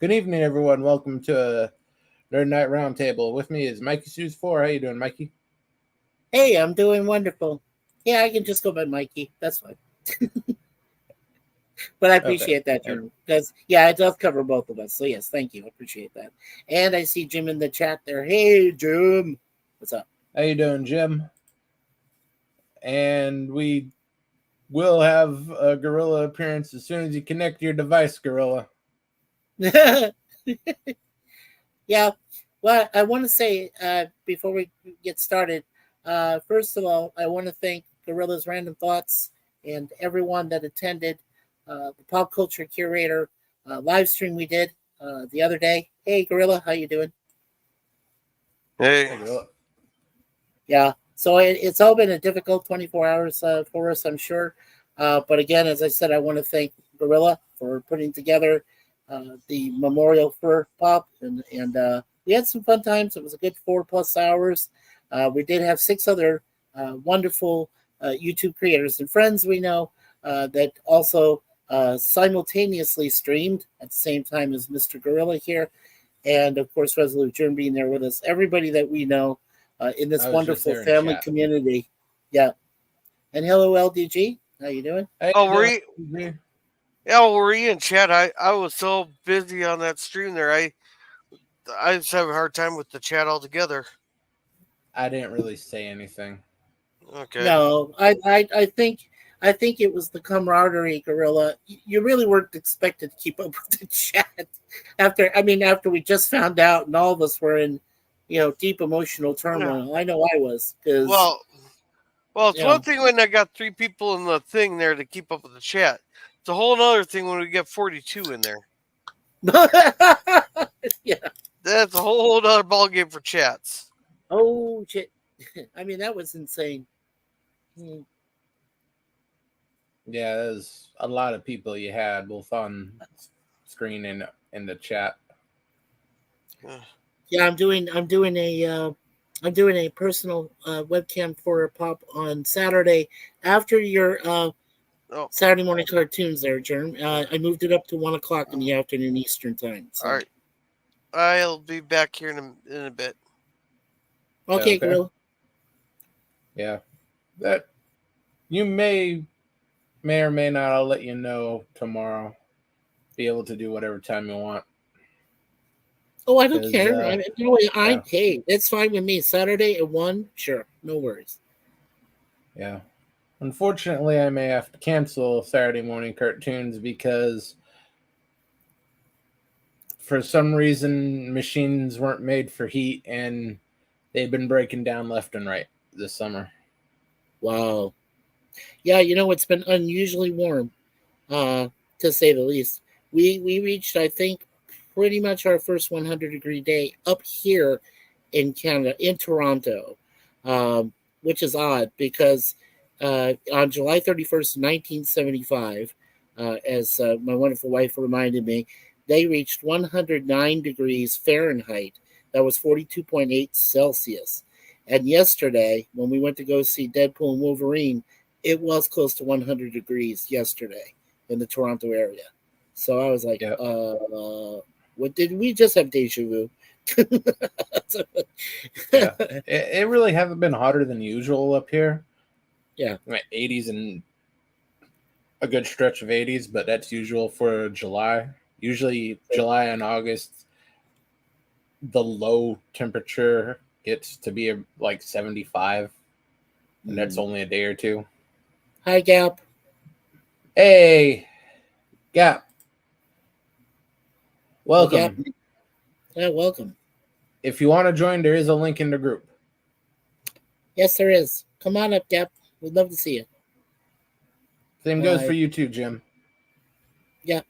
Good evening, everyone. Welcome to Nerd Night Roundtable. With me is Mikey Sues 4. How you doing, Mikey? Hey, I'm doing wonderful. Yeah, I can just go by Mikey. That's fine. But I Okay. appreciate that, Jim. Because, yeah, it does cover both of us. So, yes, thank you. I appreciate that. And I see Jim in the chat there. Hey, Jim. What's up? How you doing, Jim? And we will have a Gorilla appearance as soon as you connect your device, Gorilla. Yeah. Well, I want to say, before we get started, first of all, I want to thank Gorilla's Random Thoughts and everyone that attended the Pop Culture Curator live stream we did the other day. Hey, Gorilla, how you doing? Hey, Gorilla. Yeah, so it's all been a difficult 24 hours for us, I'm sure. But again, as I said, I want to thank Gorilla for putting together the memorial for Pop, and we had some fun times. It was a good 4+ hours. We did have 6 other wonderful YouTube creators and friends we know that also simultaneously streamed at the same time as Mr. Gorilla here, and of course Resolute Germ being there with us. Everybody that we know in this wonderful family community. Yeah. And hello, LDG. How you doing? Were you in chat? I was so busy on that stream there. I just have a hard time with the chat altogether. I didn't really say anything. Okay. No, I think it was the camaraderie, Gorilla. You really weren't expected to keep up with the chat after we just found out, and all of us were in, deep emotional turmoil. Yeah. I know I was. Well, it's one thing when I got 3 people in the thing there to keep up with the chat. It's a whole other thing when we get 42 in there. Yeah, that's a whole other ballgame for chats. Oh shit! That was insane. Yeah, there's a lot of people you had both on screen and in the chat. Yeah, I'm doing a personal webcam for Pop on Saturday after your Saturday morning cartoons there, Germ. I moved it up to 1:00 in the afternoon Eastern time. So. All right, I'll be back here in a bit. Okay, Grill. Yeah, that you may or may not. I'll let you know tomorrow. Be able to do whatever time you want. Oh, I don't care. Hey, it's fine with me. Saturday at 1, sure, no worries. Yeah. Unfortunately, I may have to cancel Saturday morning cartoons because for some reason machines weren't made for heat and they've been breaking down left and right this summer. Wow. Yeah, it's been unusually warm, to say the least. We reached, I think, pretty much our first 100-degree day up here in Canada, in Toronto, which is odd because on July 31st, 1975, as my wonderful wife reminded me, they reached 109 degrees Fahrenheit. That was 42.8 Celsius. And yesterday, when we went to go see Deadpool and Wolverine, it was close to 100 degrees yesterday in the Toronto area. So I was like, what did we just have deja vu? Yeah, it really hasn't been hotter than usual up here. Yeah, 80s and a good stretch of 80s, but that's usual for July. Usually July and August, the low temperature gets to be like 75, and that's only a day or two. Hi, Gap. Hey, Gap. Welcome. Gap. Yeah, welcome. If you want to join, there is a link in the group. Yes, there is. Come on up, Gap. We'd love to see you. Same goes for you too, Jim. Yeah.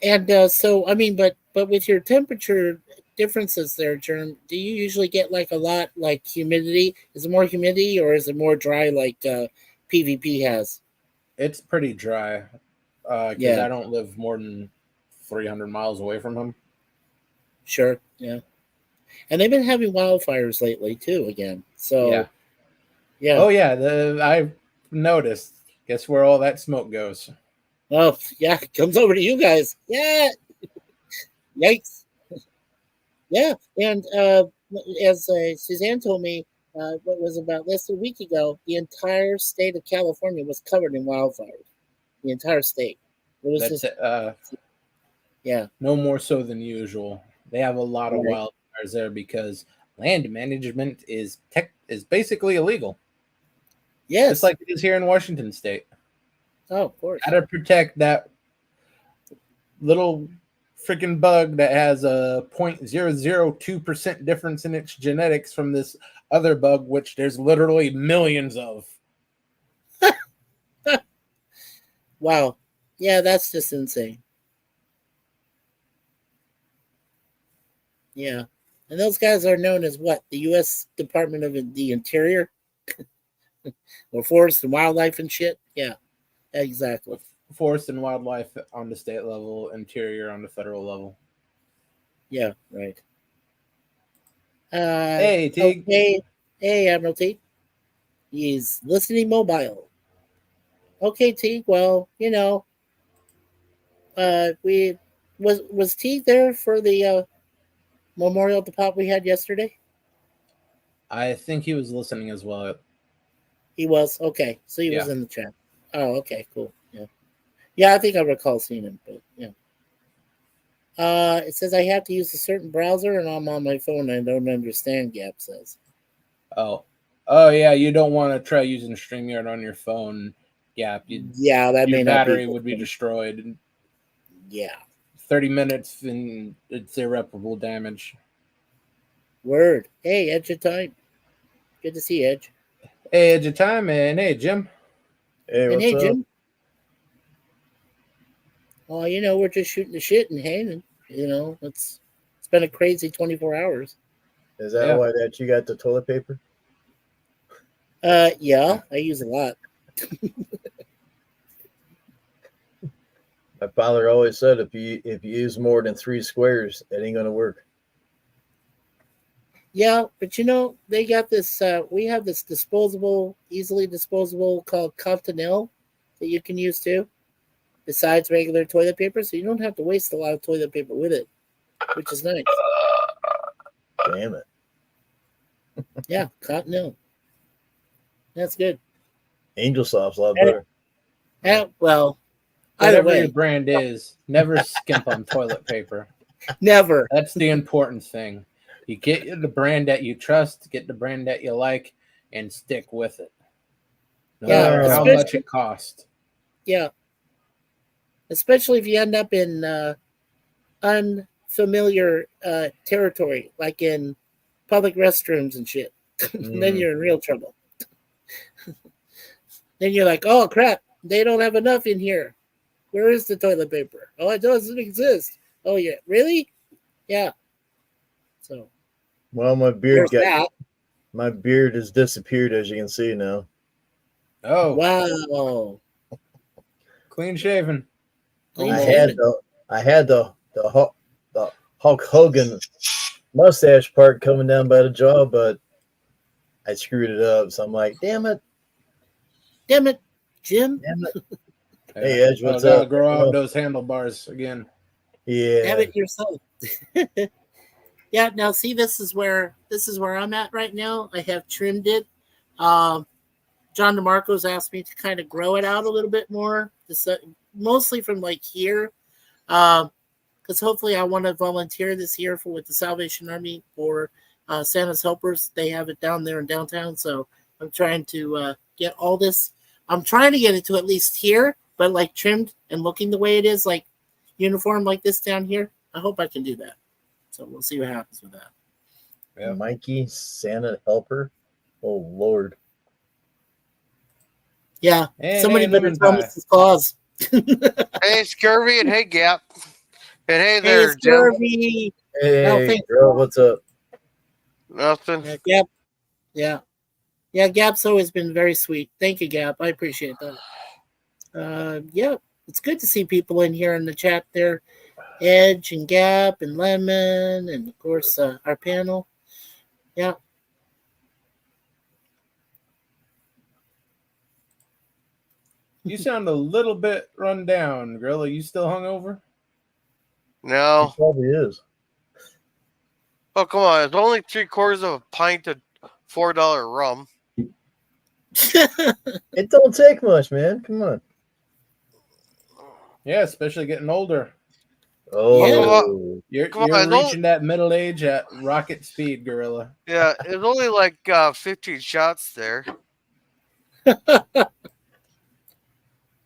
And but with your temperature differences there, Germ, do you usually get like a lot like humidity? Is it more humidity or is it more dry like PvP has? It's pretty dry because I don't live more than 300 miles away from him. Sure, yeah. And they've been having wildfires lately too again. So yeah. Oh yeah, I've noticed. Guess where all that smoke goes? Oh, yeah, it comes over to you guys. Yeah. Yikes. Yeah. And as Suzanne told me, what was about less than a week ago, the entire state of California was covered in wildfires. The entire state. It was That's just, yeah. no more so than usual. They have a lot of Right. wildfires there because land management is basically illegal, Yes. just like it is here in Washington State. Oh, of course. Got to protect that little freaking bug that has a 0.002% difference in its genetics from this other bug, which there's literally millions of. Wow. Yeah, that's just insane. Yeah. And those guys are known as what? The U.S. Department of the Interior? Or Forest and Wildlife and shit? Yeah, exactly. Forest and wildlife on the state level, interior on the federal level. Yeah, right. Hey, Teague. Okay. Hey, Admiralty. He's listening mobile. Okay, Teague. Well, we was Teague there for the memorial at the pop we had yesterday? I think he was listening as well. He was. Okay, so he was Yeah. in the chat. Oh, okay, cool. Yeah, yeah. I think I recall seeing him, but yeah. It says I have to use a certain browser, and I'm on my phone. I don't understand. Gap says. Oh, yeah. You don't want to try using StreamYard on your phone. Yeah, Yeah, that may your not battery be. would be destroyed in Yeah. 30 minutes, and it's irreparable damage. Word. Hey, Edge of Time. Good to see Edge. Hey, Edge of Time, and hey, Jim. Hey, And what's hey, up? Jim. Well, we're just shooting the shit and hanging. It's been a crazy 24 hours. Is that Yeah. why that you got the toilet paper? Yeah, I use a lot. My father always said if you use more than 3 squares, it ain't gonna work. Yeah, but they got this. We have this easily disposable called Continental that you can use too, besides regular toilet paper. So you don't have to waste a lot of toilet paper with it, which is nice. Damn it. Yeah, Continental. That's good. Angel Soft's a lot better. Yeah, well, either Whatever your way, brand is, never skimp on toilet paper. never. That's the important thing. You get the brand that you trust, get the brand that you like, and stick with it. No Yeah, matter how especially- much it costs. Yeah, especially if you end up in unfamiliar territory, like in public restrooms and shit. Then you're in real trouble. Then you're like, oh crap, they don't have enough in here. Where is the toilet paper? Oh, it doesn't exist. Oh yeah, really? Yeah. So Well, my beard there's that. my beard has disappeared, as you can see now. Oh, Wow. clean shaven. Clean I shaven. had the Hulk Hogan mustache part coming down by the jaw, but I screwed it up. So I'm like, damn it, Damn it, Jim. damn it. Yeah. Hey, Edge, what's gotta up? grow Oh. out those handlebars again. Yeah. Damn it yourself. Yeah, now see, this is where I'm at right now. I have trimmed it. John DeMarco's asked me to kind of grow it out a little bit more, mostly from like here, because hopefully I want to volunteer this year with the Salvation Army for Santa's Helpers. They have it down there in downtown, so I'm trying to get all this. I'm trying to get it to at least here, but like trimmed and looking the way it is, like uniform like this down here. I hope I can do that. So we'll see what happens with that. Yeah. Mikey, Santa Helper. Oh, Lord. Yeah, And somebody hey, better lemon tell pie. Mrs. Claus. Hey, Scurvy, and hey, Gap. And hey Hey, there, it's Jim. Kirby. Hey, thanks. girl, what's up? Nothing. Gap. Yeah, Gap's always been very sweet. Thank you, Gap. I appreciate that. Yeah, it's good to see people in here in the chat there. Edge and Gap and Lemon and of course our panel. Yeah. You sound a little bit run down, Gorilla. You still hungover? He No. probably is. Oh, come on. It's only 3/4 of a pint of $4 rum. It don't take much, man. Come on. Yeah, especially getting older. Oh, You're Come on, reaching that middle age at rocket speed, Gorilla. Yeah, it's only like 15 shots there.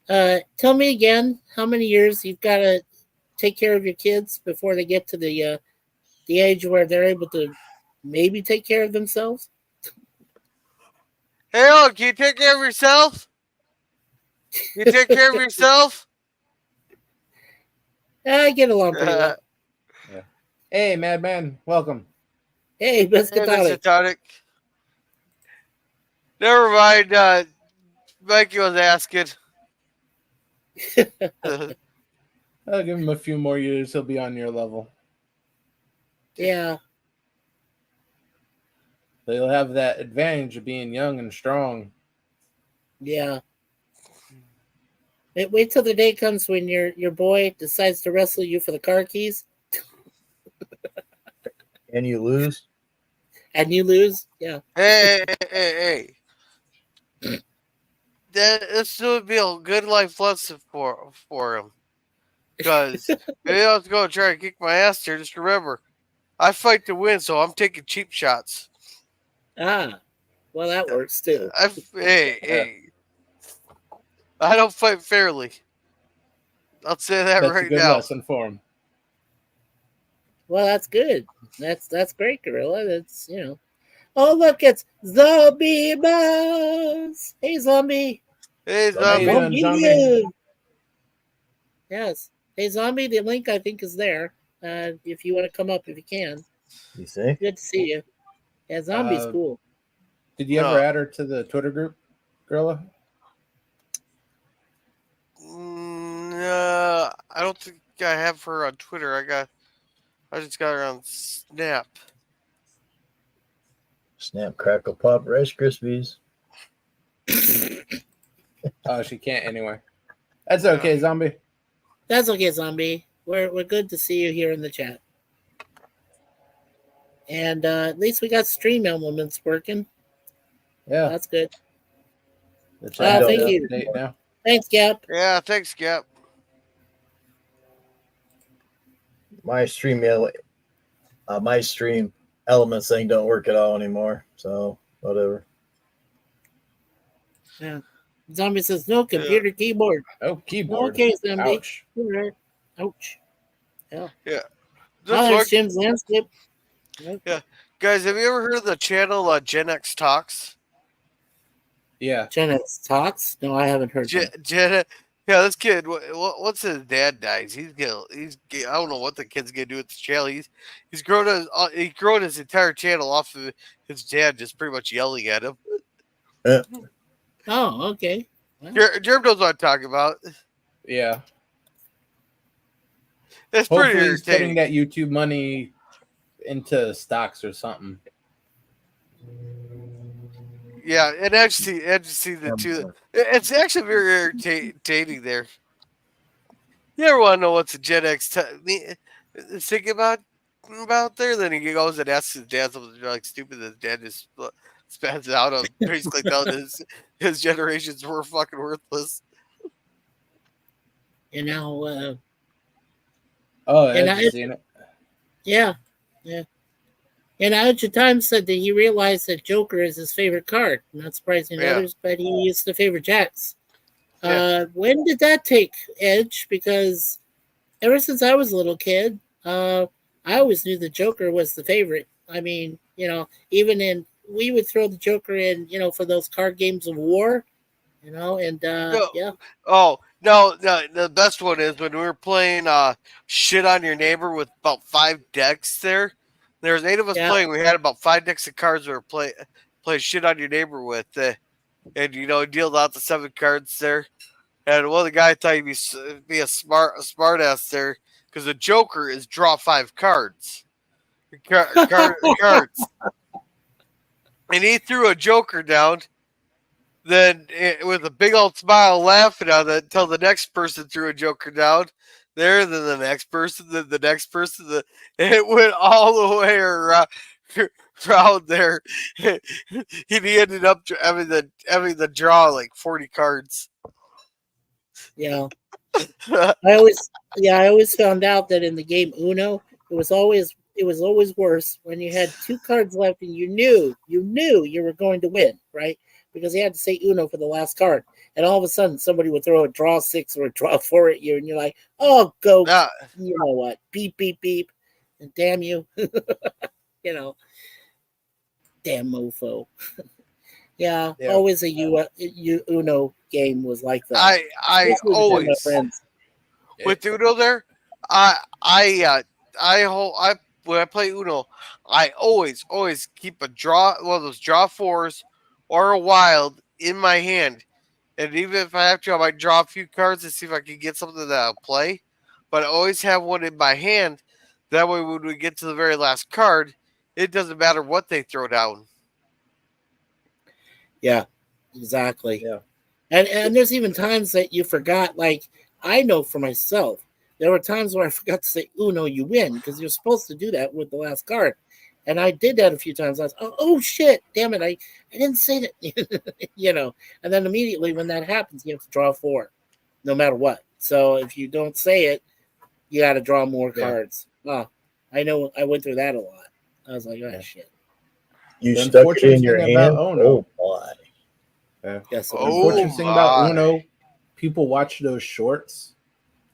Tell me again how many years you've got to take care of your kids before they get to the age where they're able to maybe take care of themselves. Hey, oh, can you take care of yourself? You take care of yourself? I get along pretty well. Hey, Madman, welcome. Hey, Hey, Mr. Biscuitonic. Tonic. Never mind. Mikey was asking. I'll give him a few more years. He'll be on your level. Yeah. They'll have that advantage of being young and strong. Yeah. Wait till the day comes when your boy decides to wrestle you for the car keys and you lose. and you lose. Yeah. Hey. This would be a good life lesson for him. Because maybe I was going to try to kick my ass here. Just remember, I fight to win, so I'm taking cheap shots. Ah. Well, that works too. Hey. I don't fight fairly. I'll say that That's right a good now. lesson for him. Well, that's good. That's great, Gorilla. That's Oh, look, it's Zombie Buzz. Hey, Zombie. Hey, How you Zombie. doing, Zombie? Yes. Hey, Zombie, the link I think is there. If you want to come up, if you can. You think? Good to see you. Yeah, Zombie's cool. Did you ever add her to the Twitter group, Gorilla? No, I don't think I have her on Twitter. I just got her on Snap. Snap, crackle, pop, Rice Krispies. Oh, she can't anyway. That's okay, Zombie. That's okay, Zombie. We're good to see you here in the chat. And at least we got stream elements working. Yeah. That's good. Thank you. Now. Thanks, Gap. Yeah, thanks, Gap. My stream elements thing don't work at all anymore. So whatever. Yeah. Zombie says no computer keyboard. Oh, keyboard. Okay, Zombie. Ouch. All right. Ouch. Yeah. This Jim's landscape. Yeah. Guys, have you ever heard of the channel Gen X Talks? Yeah. Gen X Talks? No, I haven't heard that. This kid, what's his dad dies? I don't know what the kid's gonna do with the channel. He's grown his entire channel off of his dad just pretty much yelling at him. Oh, okay. Well. Germ knows what I'm talking about. Yeah. It's Hopefully pretty he's irritating. putting that YouTube money into stocks or something. Yeah, and actually see the two. It's actually very irritating there. You ever want to know what's a Gen X thinking about there? Then he goes and asks his dad something like stupid. His dad just spans out on basically telling his generations were fucking worthless. Oh, I've seen it. Yeah. And Ultra Time said that he realized that Joker is his favorite card. Not surprising to others, but he used to favor Jax. When did that take edge? Because ever since I was a little kid, I always knew the Joker was the favorite. I mean, even we would throw the Joker in, for those card games of war, yeah. Oh, no, the best one is when we were playing Shit on Your Neighbor with about 5 decks there. There was 8 of us playing. We had about 5 decks of cards we were playing Shit on Your Neighbor with. And, dealed out the 7 cards there. And one of the guys thought he'd be a smart ass there because the Joker is draw 5 cards. Cards. And he threw a Joker down then with a big old smile laughing on it until the next person threw a joker down there, then the next person, then the next person. It went all the way around there. And he ended up having the draw like 40 cards. Yeah. I always found out that in the game Uno, it was always worse when you had 2 cards left and you knew you were going to win, right? Because you had to say Uno for the last card, and all of a sudden somebody would throw a draw 6 or a draw 4 at you, and you're like, "Oh, go! You know what? Beep beep beep, and damn you, you know, damn mofo." Yeah, always a Uno game was like that. I always with Uno there. When I play Uno, I always keep one of those draw 4s or a wild in my hand, and even if I have to, I might draw a few cards to see if I can get something that I'll play. But I always have one in my hand. That way, when we get to the very last card, it doesn't matter what they throw down. Yeah, exactly. Yeah, and there's even times that you forgot. Like I know for myself, there were times where I forgot to say "Uno, you win" because you're supposed to do that with the last card, and I did that a few times. I was, oh shit, damn it, I didn't say that, you know. And then immediately when that happens, you have to draw 4, no matter what. So if you don't say it, you got to draw more cards. Oh, I know. I went through that a lot. I was like, oh shit. You stuck it in your hand? Oh, boy. Yes. The unfortunate thing about Uno, people watch those shorts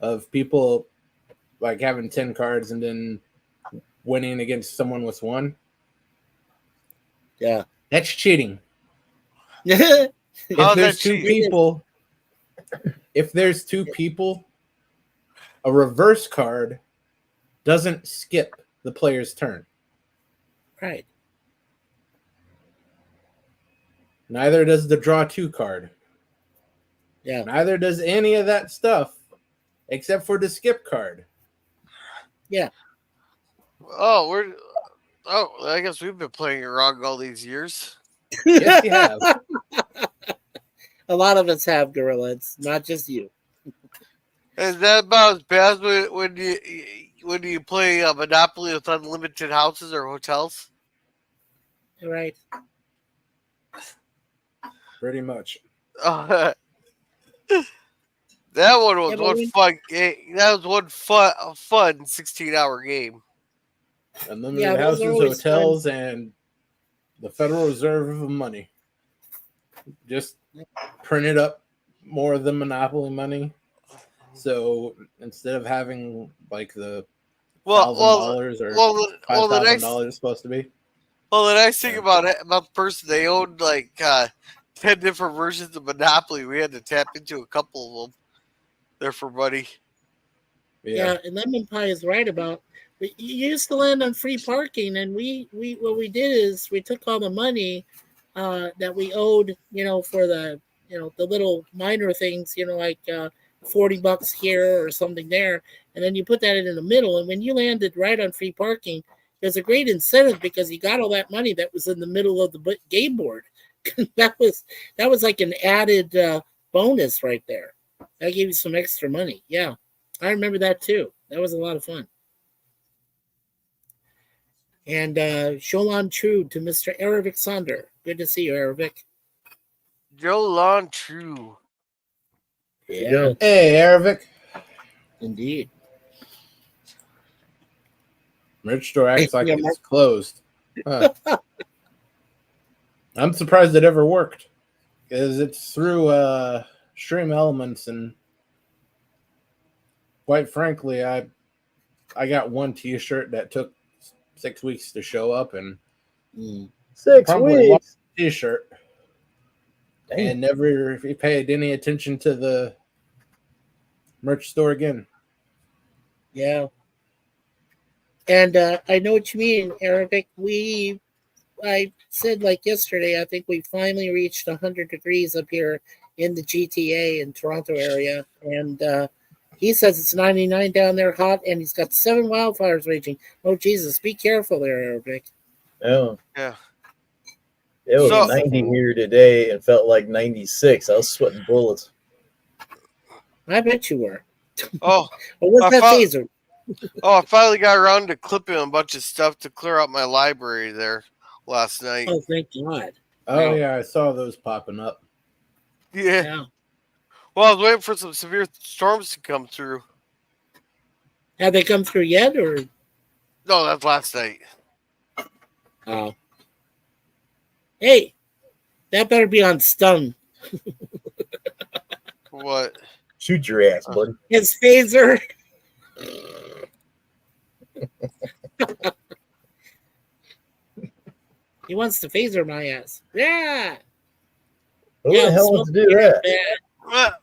of people like having 10 cards and then winning against someone with 1. Yeah. That's cheating. If there's 2 people, a reverse card doesn't skip the player's turn. Right. Neither does the draw 2 card. Yeah. Neither does any of that stuff except for the skip card. Yeah. Oh, I guess we've been playing it wrong all these years. Yes, you have. A lot of us have, Gorilla. It's not just you. Is that about as bad when you play Monopoly with unlimited houses or hotels? Right. Pretty much. That one was one fun game. That was one fun 16-hour game. Unlimited houses, hotels, and the Federal Reserve of money. Just printed up more of the Monopoly money. So instead of having like the $1,000 or $5,000 is supposed to be. Well, the nice thing about the person, they owned like 10 different versions of Monopoly. We had to tap into a couple of them there for money. Yeah, and Lemon Pie is right about. You used to land on free parking, and we what we did is we took all the money that we owed, for the the little minor things, like $40 here or something there, and then you put that in the middle. And when you landed right on free parking, there's a great incentive because you got all that money that was in the middle of the game board. that was like an added bonus right there. That gave you some extra money. Yeah, I remember that too. That was a lot of fun. And Sholon True to Mr. Erevic Sonder. Good to see you, Erevic. Sholon True. Yeah. Hey, Erevic. Indeed. Merch store acts like it's closed. Huh. I'm surprised it ever worked because it's through Stream Elements, and quite frankly, I got one T-shirt that took 6 weeks to show up, and 6 weeks T-shirt, and never paid any attention to the merch store again. Yeah, and I know what you mean, Arabic. I said like yesterday, I think we finally reached 100 degrees up here in the GTA in Toronto area, and he says it's 99 down there, hot, and he's got 7 wildfires raging. Oh Jesus, be careful there, Arabic. Yeah. Yeah. It was So- 90 here today and felt like 96. I was sweating bullets. I bet you were. Oh, What was I that thought- phaser? I finally got around to clipping a bunch of stuff to clear out my library there last night. Oh, thank God. Oh Wow. yeah, I saw those popping up. Yeah. Yeah. Well, I was waiting for some severe storms to come through. Have they come through yet, or? No, that's last night. Oh. Hey, that better be on stun. What? Shoot your ass, buddy. His phaser. He wants to phaser my ass. Yeah. Who the hell wants to do that?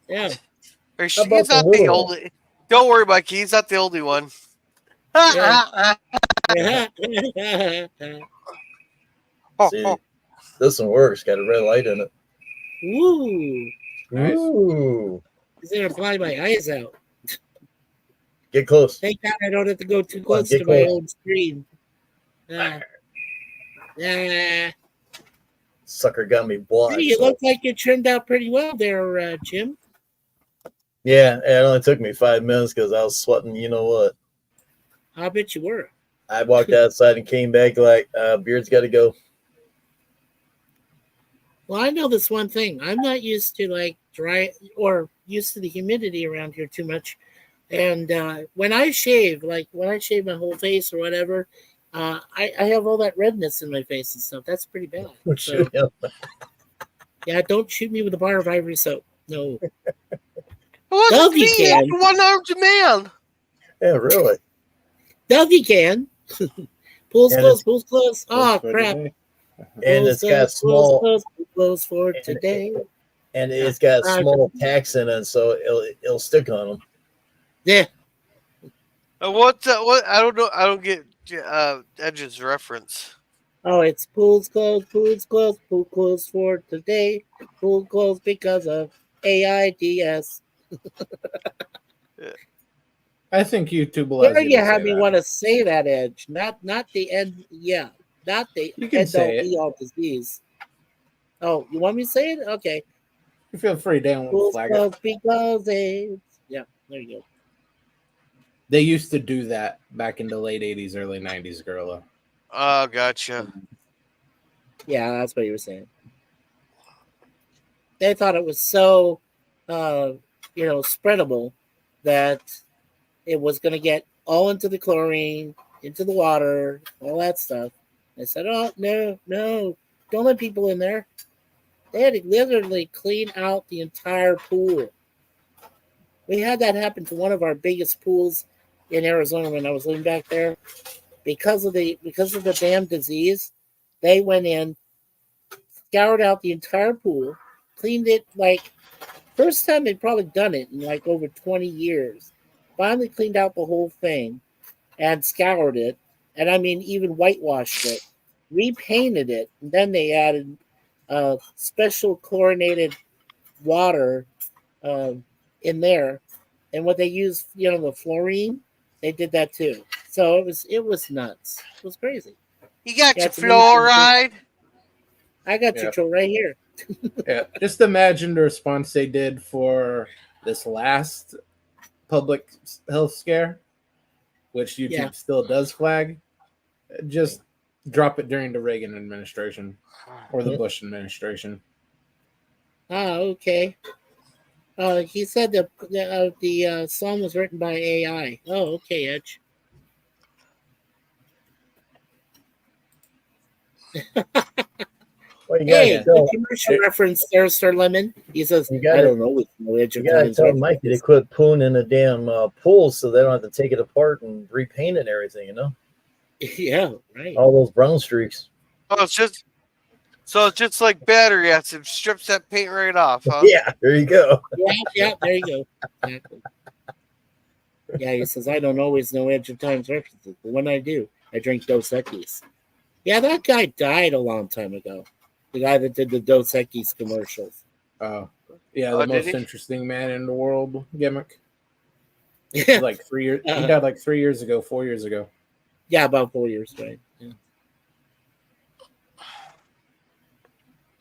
Yeah. He's How about the not the little only. Don't worry, Mikey. He's not the only one. Yeah. See, this one works. Got a red light in it. Ooh. Nice. Ooh. He's gonna fly my eyes out. Get close. Thank God I don't have to go too close get to my close. own screen. Yeah. Sucker got me blind. Hey, you so- look like you turned out pretty well there, Jim. Yeah, it only took me 5 minutes because I was sweating. You know what? I bet you were. I walked outside and came back like, Beard's got to go. Well, I know this one thing. I'm not used to like dry or used to the humidity around here too much. And when I shave, like when I shave my whole face or whatever, I have all that redness in my face and stuff. That's pretty bad. So, yeah, don't shoot me with a bar of ivory soap. No. What's Dougie me? can. One-armed man. Yeah, really. Dougie can. Pools And closed, pools closed. Oh, For crap. today. And it's got small, Close for today. and it's got small tacks in it, so it'll stick on them. Yeah. What? I don't know. I don't get Edge's reference. Oh, it's pool closed for today. Pool closed because of AIDS. I think YouTube allows There you you to have say me that. want to say that, Edge. Not the end. Yeah, not the You can end say it. all disease. Oh, you want me to say it? Okay. You feel free, Dan won't Pool flag it. closed because AIDS. Yeah, there you go. They used to do that back in the late 80s, early 90s, Gorilla. Oh, gotcha. Yeah, that's what you were saying. They thought it was so, spreadable that it was going to get all into the chlorine, into the water, all that stuff. I said, oh, no, don't let people in there. They had to literally clean out the entire pool. We had that happen to one of our biggest pools in Arizona when I was living back there. Because of the damn disease, they went in, scoured out the entire pool, cleaned it like first time they'd probably done it in like over 20 years. Finally cleaned out the whole thing and scoured it, and I mean even whitewashed it, repainted it, and then they added special chlorinated water in there, and what they used, the fluorine, they did that too. So it was nuts. It was crazy. You got Yeah, your it's amazing. fluoride. I got Yeah. your troll right here. Yeah, just imagine the response they did for this last public health scare, which YouTube still does flag. Just drop it during the Reagan administration or the Bush administration. Oh, okay. He said the song was written by AI. Oh, okay, Edge. Well, you Hey, gotta good tell, commercial reference there, Sir Lemon. He says, You gotta- I don't know with no Edge you of gotta Times tell Mikey to references." quit pooing in the damn pool so they don't have to take it apart and repaint it and everything. You know, Yeah, right. all those brown streaks. Oh, it's just like battery acid. Strips that paint right off, huh? Yeah, there you go. Yeah, there you go. Exactly. Yeah, he says, I don't always know Edge of Times references, but when I do, I drink Dos Equis. Yeah, that guy died a long time ago. The guy that did the Dos Equis commercials. Yeah, the Oh, did most he? interesting man in the world gimmick. Yeah, Like 3 years. He died like 3 years ago, 4 years ago. yeah, about 4 years, right? Yeah.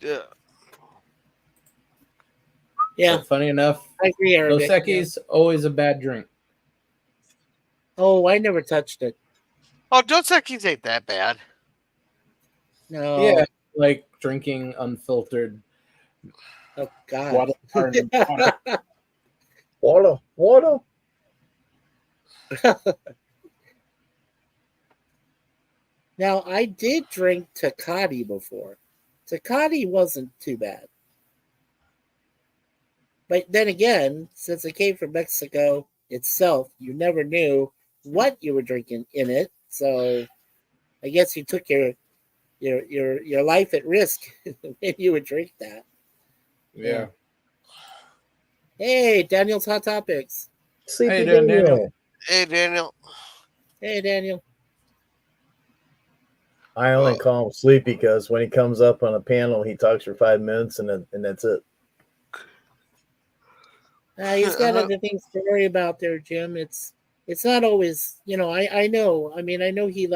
Yeah. Yeah, But funny enough, I agree, Dos Arabic. Yeah. Equis always a bad drink. Oh, I never touched it. Oh, Dos Equis ain't that bad. No. Yeah, like drinking unfiltered Oh God. water. Water. Now, I did drink Tecate before. Tecate wasn't too bad. But then again, since it came from Mexico itself, you never knew what you were drinking in it. So I guess you took your life at risk when you would drink that. Yeah. Hey, Daniel's Hot Topics. Sleepy How you doing, Daniel? Hey, Daniel. Hey, Daniel. I only Well- call him Sleepy because when he comes up on a panel, he talks for 5 minutes and that's it. He's got other things to worry about there, Jim. It's not always, I know. I mean, I know he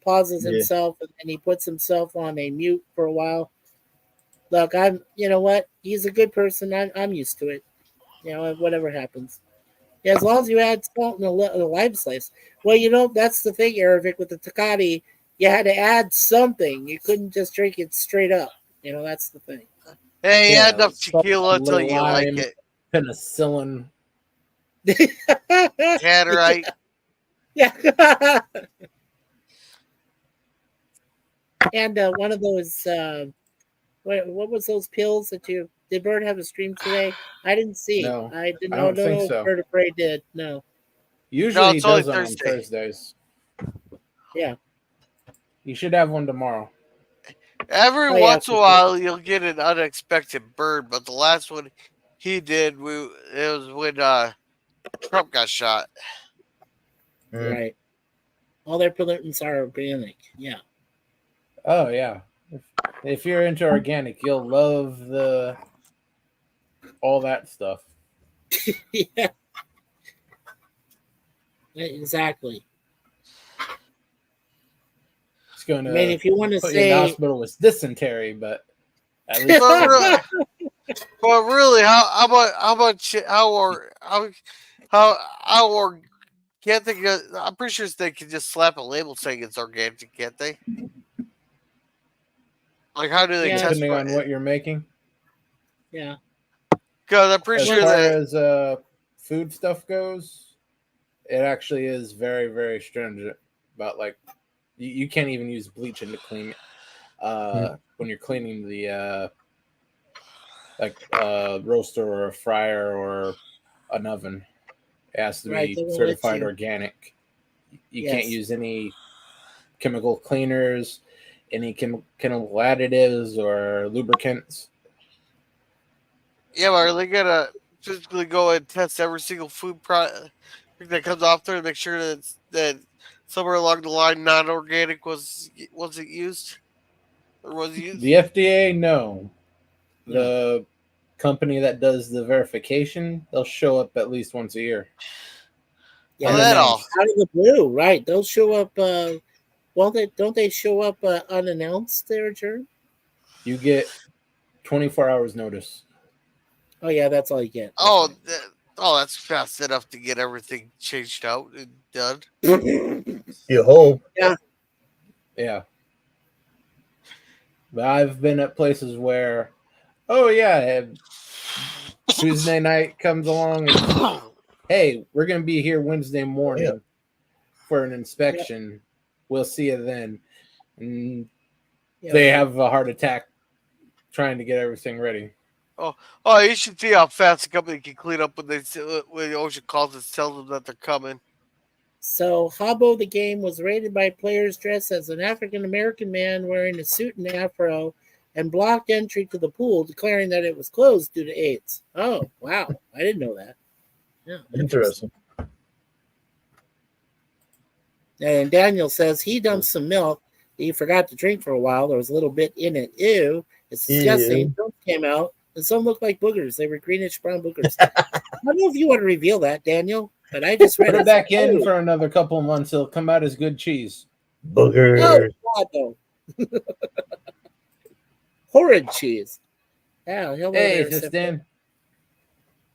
pauses Yeah. himself and he puts himself on a mute for a while. Look, you know what? He's a good person. I'm used to it. Whatever happens. Yeah, as long as you add salt in a lime slice. Well, that's the thing, Aravic, with the Tecate. You had to add something. You couldn't just drink it straight up. That's the thing. Hey, Yeah, add enough salt, tequila till you like lime. it. Penicillin. Tannerite. Yeah. And one of those, what was those pills that did Bird have a stream today? I didn't see. No, I didn't I know. don't think No, so. Bird of Prey did. No. Usually No, he it's only does them on Thursday. Thursdays. Yeah. You should have one tomorrow. Every Oh, yeah, once in for a while, you'll get an unexpected bird, but the last one he did, it was when Trump got shot. Mm. Right. All their pollutants are organic. Yeah. Oh yeah. If you're into organic, you'll love all that stuff. Yeah. Exactly. It's going I mean, to if you want to put you in the say, hospital with dysentery, but at least But really, how can't they? I'm pretty sure they can just slap a label saying it's organic, can't they? Like, how do they Yeah. test depending for on it? what you're making. yeah. Because I'm pretty As sure far that as food stuff goes, it actually is very, very stringent about like you can't even use bleach to clean when you're cleaning the roaster or a fryer or an oven. It has to Right. be They won't let certified you. organic. You Yes. can't use any chemical cleaners, any chemical additives or lubricants. yeah, but are they gonna physically go and test every single food product that comes off there to make sure that somewhere along the line non-organic wasn't used or was used? The FDA, no. Yeah. The company that does the verification, they'll show up at least once a year. Yeah. Well, that all. Unannounced. Out of the blue, right? They'll show up. Don't they show up unannounced there, Jerry? You get 24 hours notice. Oh yeah, that's all you get. Oh, that's fast enough to get everything changed out and done. You hope. Yeah. But I've been at places where, oh yeah, Tuesday night comes along and hey, we're gonna be here Wednesday morning for an inspection. We'll see you then. And they have a heart attack trying to get everything ready. Oh, you should see how fast the company can clean up when the ocean calls and tells them that they're coming. So, Habbo the game was rated by players dressed as an African American man wearing a suit and afro and blocked entry to the pool, declaring that it was closed due to AIDS. Oh, wow. I didn't know that. Yeah, Interesting. And Daniel says he dumped some milk that he forgot to drink for a while. There was a little bit in it. Ew. It's disgusting. Milk came out, and some looked like boogers. They were greenish brown boogers. I don't know if you want to reveal that, Daniel, but I just read Put it back in for another couple of months. It'll come out as good cheese. Booger. Oh, God, no. horrid cheese. Yeah, hello Hey, there, Sis Sif Dan.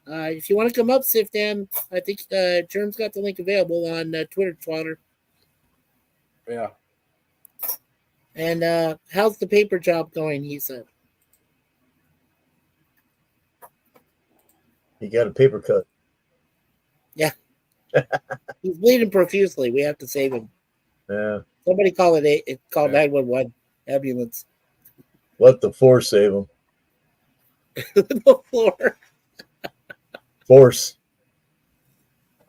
Dan. If you want to come up, Sif Dan, I think Germ's got the link available on Twitter, Twatter. Yeah. And how's the paper job going? He said. He got a paper cut. Yeah. He's bleeding profusely. We have to save him. Yeah. Somebody call 911 ambulance. Let the force save him. The floor. Force.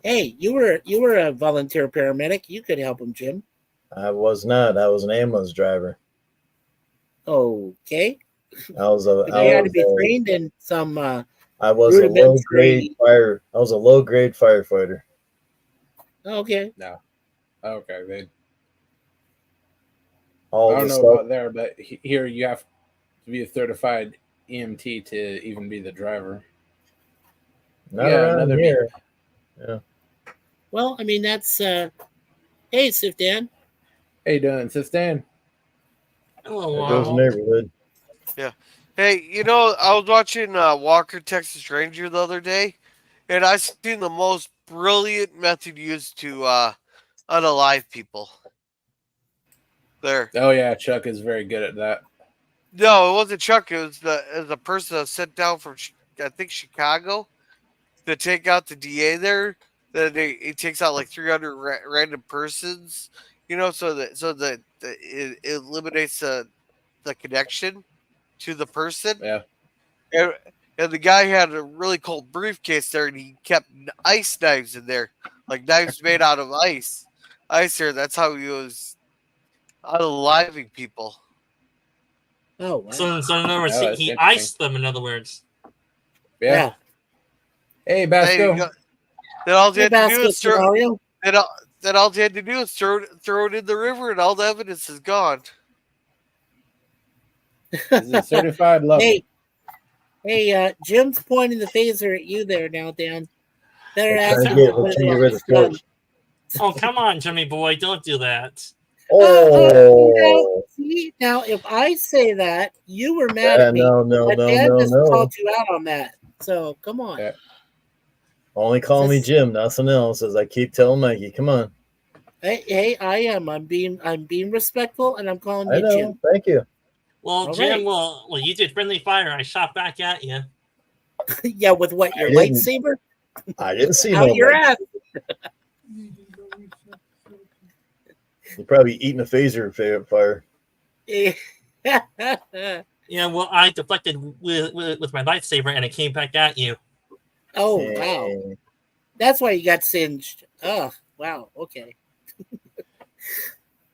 Hey, you were a volunteer paramedic. You could help him, Jim. I was not. I was an ambulance driver. Okay. I was a. You had to be trained in some. I was a low grade fire. I was a low grade firefighter. Okay. No. Okay. They, All I don't the know stuff. about there, but here you have to be a certified EMT to even be the driver. Not Yeah, around another here. Yeah. Well, I mean that's. Hey, Sif Dan. Hey, doing, Sis Dan? Hello, There goes the Waddle. neighborhood. Yeah. Hey, you know, I was watching Walker Texas Ranger the other day, and I seen the most brilliant method used to unalive people. There. Oh yeah, Chuck is very good at that. No, it wasn't Chuck. It was the person that was sent down from I think Chicago to take out the DA there. That he takes out like 300 random persons, you know, so that it eliminates the connection to the person. Yeah. And the guy had a really cold briefcase there, and he kept ice knives in there, like knives made out of ice. Here, that's how he was unaliving people. Oh, wow. So in other words, Oh, that's he interesting. iced them. In other words, Yeah. Hey, Hey, Basco. then all you Hey, had to do basket is throw. scenario. Then all you had to do is throw it in the river, and all the evidence is gone. This is a certified level. Hey, Jim's pointing the phaser at you there now, Dan. Better I'm ask trying him to get what between it rid is of torch. oh come on, Jimmy boy, don't do that. Oh. See, now if I say that, you were mad at me. No, But Dan just called you out on that. So come on. Yeah. Only call me Jim, nothing else. As I keep telling Mikey, come on. Hey, I am. I'm being respectful, and I'm calling I you know. Jim. Thank you. Well, All Jim, right. well, you did friendly fire. I shot back at you. Yeah, with what, your I didn't. lightsaber? I didn't see Out no your light. ass. You're probably eating a phaser fire. Yeah, well, I deflected with my lightsaber, and it came back at you. Oh, wow. That's why you got singed. Oh, wow. Okay.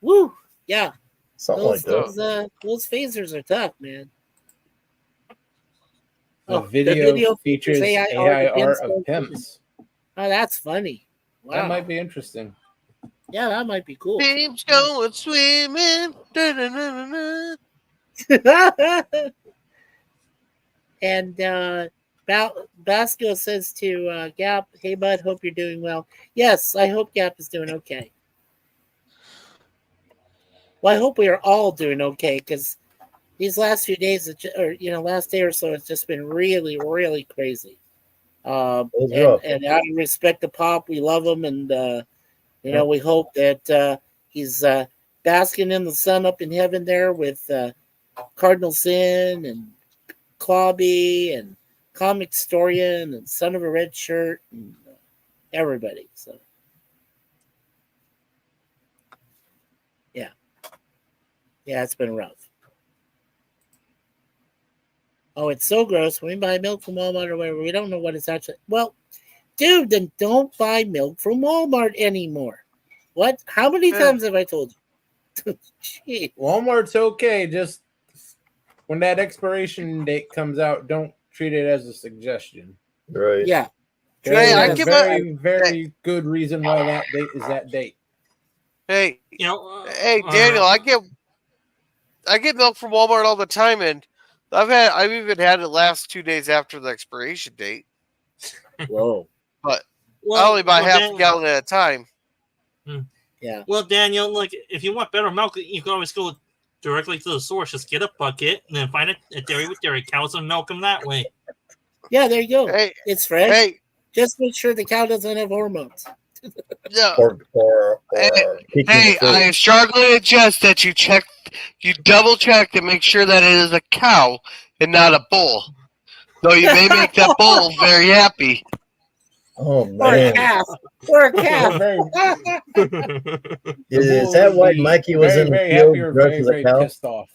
Woo. Yeah. Something like that. Those phasers are tough, man. The video features AI art of pimps. pimps. Oh, that's funny. Wow. That might be interesting. Yeah, that might be cool. Pimps going swimming. Da-da-da-da-da. And Basco says to Gap, "Hey bud, hope you're doing well." Yes, I hope Gap is doing okay. Well, I hope we are all doing okay, because these last few days, last day or so, it's just been really, really crazy. And out of respect to Pop, we love him, and we hope that he's basking in the sun up in heaven there with Cardinal Sin and Clawby and Comic Storian and Son of a Red Shirt and everybody. So, yeah, it's been rough. Oh, it's so gross. When we buy milk from Walmart or whatever, we don't know what it's actually. Well, dude, then don't buy milk from Walmart anymore. What? How many times have I told you? Jeez. Walmart's okay. Just when that expiration date comes out, don't treat it as a suggestion. Right. Yeah. There's a very, very good reason why that date is that date. Hey, hey, Daniel, I get milk from Walmart all the time, and I've even had it last 2 days after the expiration date. Whoa! But I only buy half a gallon at a time. Yeah. Well, Daniel, look, if you want better milk, you can always go directly to the source. Just get a bucket and then find a dairy with dairy cows and milk them that way. Yeah, there you go. Hey, It's fresh. hey, Just make sure the cow doesn't have hormones. no. Or peeking Hey, the I food. strongly suggest that you double check to make sure that it is a cow and not a bull. Though you may make that bull very happy. Oh Or a man, calf. Or a Or calf. very, is that why Mikey was in the very field happy or dressed very, as a very cow? pissed off?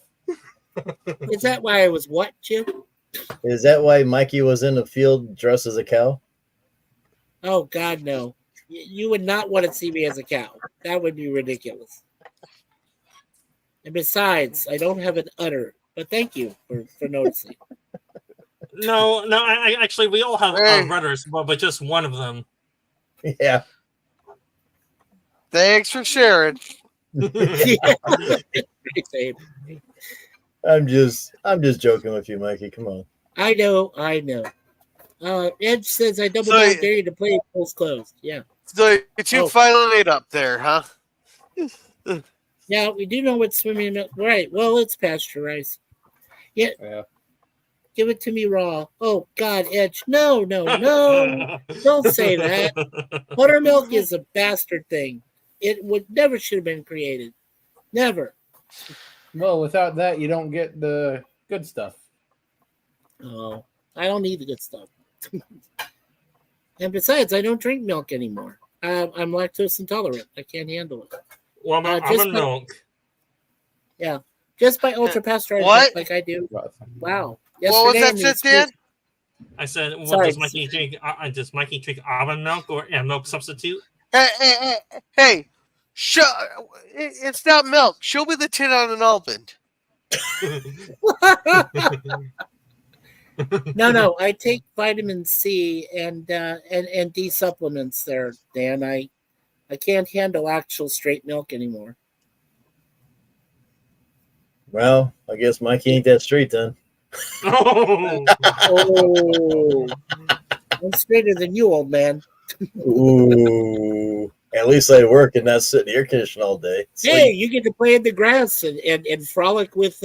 Is that why I was what, Jim? Is that why Mikey was in the field dressed as a cow? Oh, God, no. You would not want to see me as a cow. That would be ridiculous. And besides, I don't have an udder. But thank you for noticing. No, I actually, we all have Hey. rudders, but just one of them. Yeah. Thanks for sharing. I'm just joking with you, Mikey. Come on. I know. Ed says I double So- down dare you to play it polls closed. Yeah. So you two Oh. finally ate up there, huh? Yeah, we do know what swimming milk. Right. Well, it's pasteurized. Yeah. Yeah. Give it to me raw. Oh, God, Edge. No. Don't say that. Buttermilk is a bastard thing. It would never should have been created. Never. Well, without that, you don't get the good stuff. Oh, I don't need the good stuff. And besides, I don't drink milk anymore. I'm lactose intolerant. I can't handle it. What about Just almond milk? Just by ultra pasteurized What? milk like I do. Wow. What was Yesterday that, in the shit, Dan? I said, well, Sorry. does Mikey drink almond milk or milk substitute? Hey! It's not milk. Show me the tin on an almond. No. I take vitamin C and D supplements there, Dan. I can't handle actual straight milk anymore. Well, I guess Mikey ain't that straight then. Oh, Oh, I'm straighter than you, old man. Ooh. At least I work and not sit in the air conditioning all day. Hey, you get to play in the grass and frolic with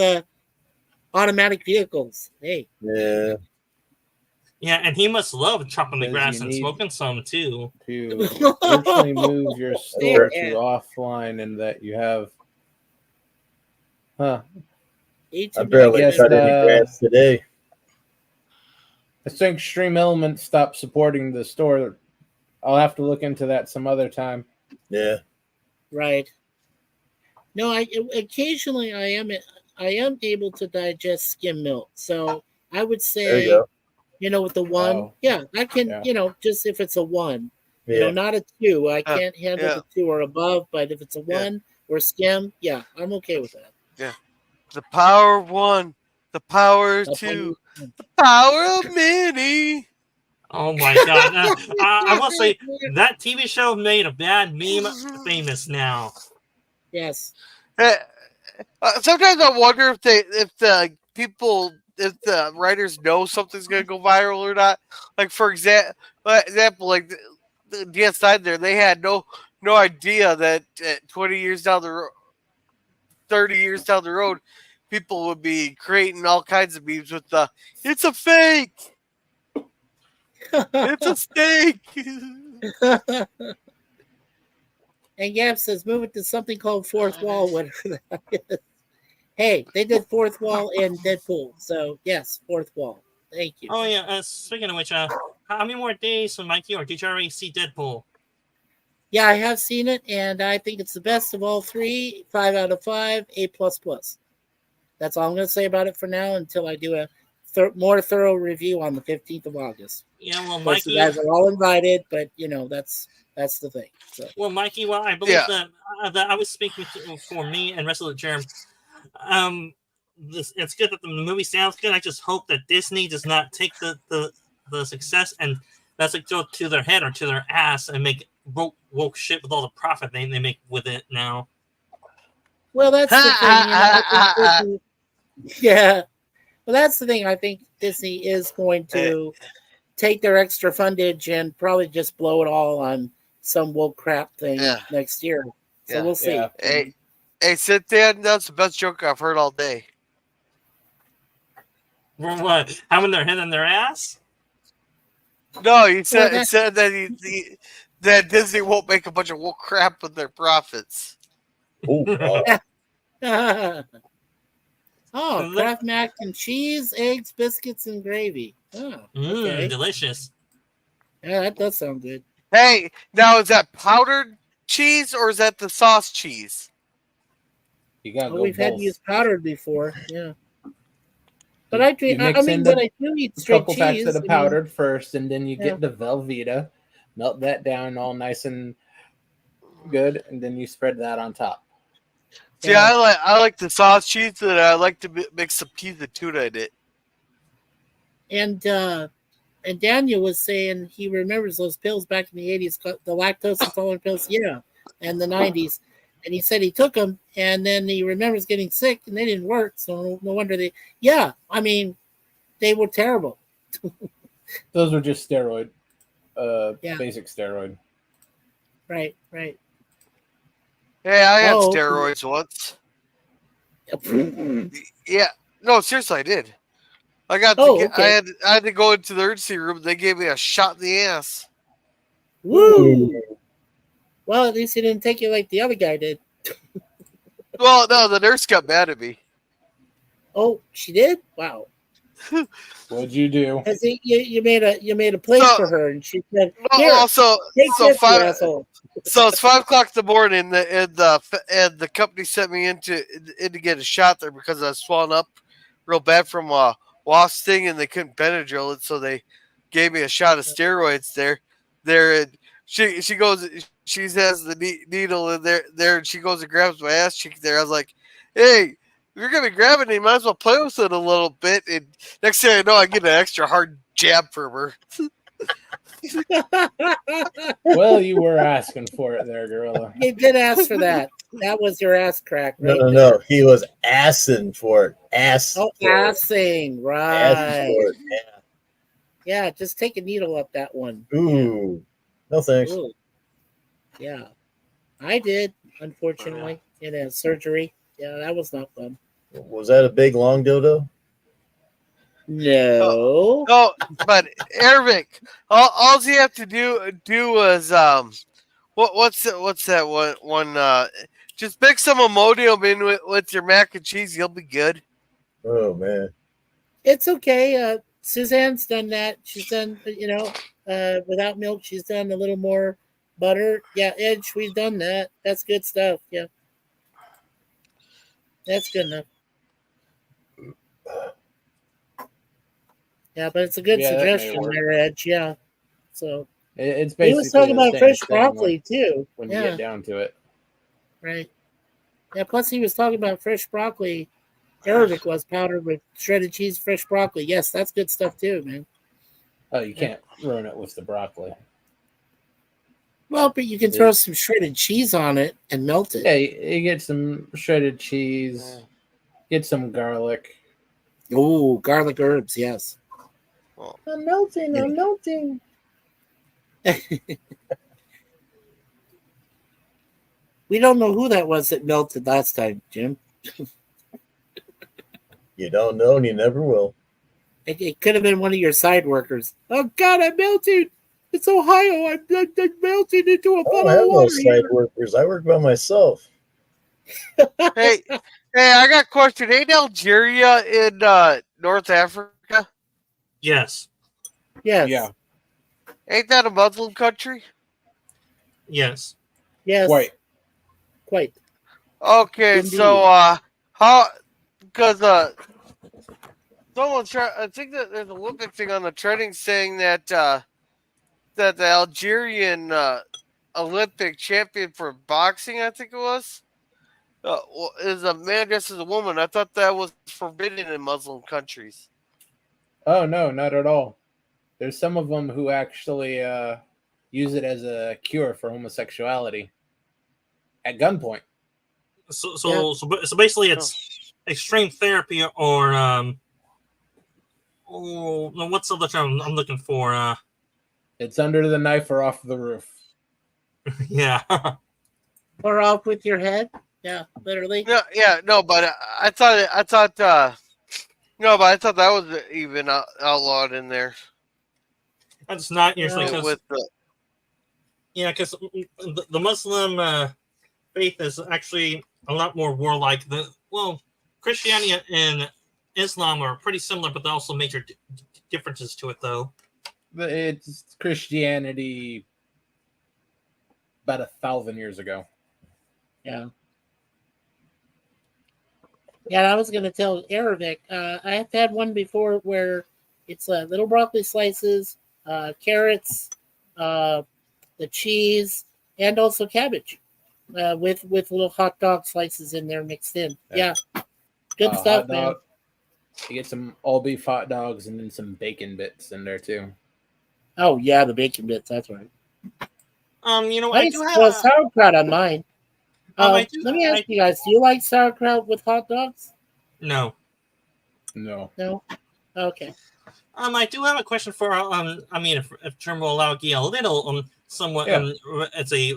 automatic vehicles. Hey. Yeah. yeah, and he must love chopping the Because grass you and need- smoking some too. To virtually move your store There, to offline, and that you have. Huh. I barely guess, cut any grass today. I think Stream Elements stopped supporting the store. I'll have to look into that some other time. Yeah. Right. No, I occasionally I am able to digest skim milk. So I would There you say, go. with the one, Oh. yeah, I can, Yeah. just if it's a one, Yeah. not a two. I can't handle yeah. the two or above, but if it's a one or skim, yeah, I'm okay with that. The power of one. The power of That's how two. you- The power of many. Oh my god! I will say that TV show made a bad meme famous now. Yes. Sometimes I wonder if the writers know something's gonna go viral or not. Like for example, like the DSI there, they had no idea that 20 years down the road, 30 years down the road, people would be creating all kinds of memes with the "It's a fake, it's a snake." And Gab says, move it to something called Fourth Wall, whatever that is. Hey, they did Fourth Wall in Deadpool. So, yes, Fourth Wall. Thank you. Oh yeah. Speaking of which, how many more days, Mikey, or did you already see Deadpool? Yeah, I have seen it, and I think it's the best of all three. 5 out of 5, A++. That's all I'm going to say about it for now until I do a more thorough review on the 15th of August. Yeah, well, Of course, Mikey. you guys are all invited, but, that's the thing. So. Well, Mikey, I believe that I was speaking for me and rest of the germ. It's good that the movie sounds good. I just hope that Disney does not take the success and that's like go to their head or to their ass and make woke shit with all the profit they make with it now. Well, that's the thing. I think Disney, yeah. Well, that's the thing. I think Disney is going to take their extra fundage and probably just blow it all on some woke crap thing next year. So we'll see. Yeah. Hey, Hey, sit down. That's the best joke I've heard all day. What? Having their head in their ass? No, he said Well, it said that that Disney won't make a bunch of woke crap with their profits. Oh, Oh, Kraft mac and cheese, eggs, biscuits, and gravy. Oh, okay. Delicious. Yeah, that does sound good. Hey, now is that powdered cheese or is that the sauce cheese? You gotta Well, go we've had both. used powdered before, yeah. But You I drink. I mix mean, in but the I do eat a straight couple cheese. packs of the I mean, powdered first, and then you Yeah. get the Velveeta, melt that down all nice and good, and then you spread that on top. See, Yeah. I like the sauce cheese, and I like to mix some peas and tuna in it. And Daniel was saying he remembers those pills back in the 80s, the lactose intolerant pills, yeah, and the 90s. And he said he took them, and then he remembers getting sick, and they didn't work. So no wonder they, yeah, I mean, they were terrible. Those were just steroid, Yeah. basic steroid. Right. Hey, I had Oh. steroids once. Yeah, no, seriously, I did. I got Oh, to get, okay. I had to go into the emergency room. They gave me a shot in the ass. Woo! Well, at least he didn't take you like the other guy did. Well, no, the nurse got mad at me. Oh, she did? Wow. What'd you do? Because you made a plate for her, and she said, No, "Here, also, take so this, you five, asshole." so it's 5 o'clock in the morning, and the company sent me in to get a shot there because I was swelling up real bad from a wasp thing, and they couldn't Benadryl it, so they gave me a shot of steroids there. And she goes, she has the needle in there, and she goes and grabs my ass cheek there. I was like, hey. If you're gonna grab it, you might as well play with it a little bit. And next thing I know, I get an extra hard jab from her. Well, you were asking for it there, Gorilla. You did ask for that. That was your ass crack, right? No. He was assing for it. Ass. Oh, assing, Assing right? for it. Yeah, just take a needle up that one. Yeah. Ooh. No thanks. Ooh. Yeah, I did. Unfortunately, in a surgery. Yeah, that was not fun. Was that a big long dildo? No. No, but Ervik, all you have to do is what's that one just mix some Imodium in with your mac and cheese, you'll be good. Oh man. It's okay. Suzanne's done that. She's done, without milk. She's done a little more butter. Yeah, Edge, we've done that. That's good stuff. Yeah, that's good enough. Yeah, but it's a good Yeah, that may suggestion work. there, Edge. Yeah. So It's he basically was talking the about same fresh thing broccoli too. when you Yeah, get down to it. right. Yeah, plus he was talking about fresh broccoli. Arabic was powdered with shredded cheese, fresh broccoli. Yes, that's good stuff too, man. Oh, you can't ruin it with the broccoli. Well, but you can throw some shredded cheese on it and melt it. Yeah, you get some shredded cheese, get some garlic. Oh, garlic herbs, yes. I'm melting. We don't know who that was that melted last time, Jim. You don't know and you never will. It could have been one of your side workers. Oh God, I melted. It's Ohio. I'm melted into a I don't bottle have of no water side here. workers. I work by myself. Hey, I got a question. Ain't Algeria in North Africa? Yes. Yes. Yeah, Ain't that a Muslim country? Yes. Yes. quite. Okay, Indeed. so how? Because someone's trying. I think that there's a Olympic thing on the trending saying that that the Algerian Olympic champion for boxing, I think it was, is a man dressed as a woman. I thought that was forbidden in Muslim countries. Oh no, not at all. There's some of them who actually use it as a cure for homosexuality at gunpoint. So basically, it's extreme therapy, or what's the other term I'm looking for? It's under the knife or off the roof. Yeah. Or off with your head. Yeah, literally. No, but I thought no, but I thought that was even outlawed in there. That's not usually No. because With the, because the Muslim faith is actually a lot more warlike. Christianity and Islam are pretty similar, but they also major differences to it, though. But it's Christianity about 1,000 years ago. Yeah. Yeah, I was going to tell Arabic. I have had one before where it's little broccoli slices, carrots, the cheese, and also cabbage with little hot dog slices in there mixed in. Yeah. Good stuff, man. You get some all beef hot dogs and then some bacon bits in there too. Oh, yeah, the bacon bits. That's right. I do have sauerkraut on mine. I Let me ask you guys, do you like sauerkraut with hot dogs? No. No? Okay. I do have a question for if Jim will allow Guy a little somewhat it's a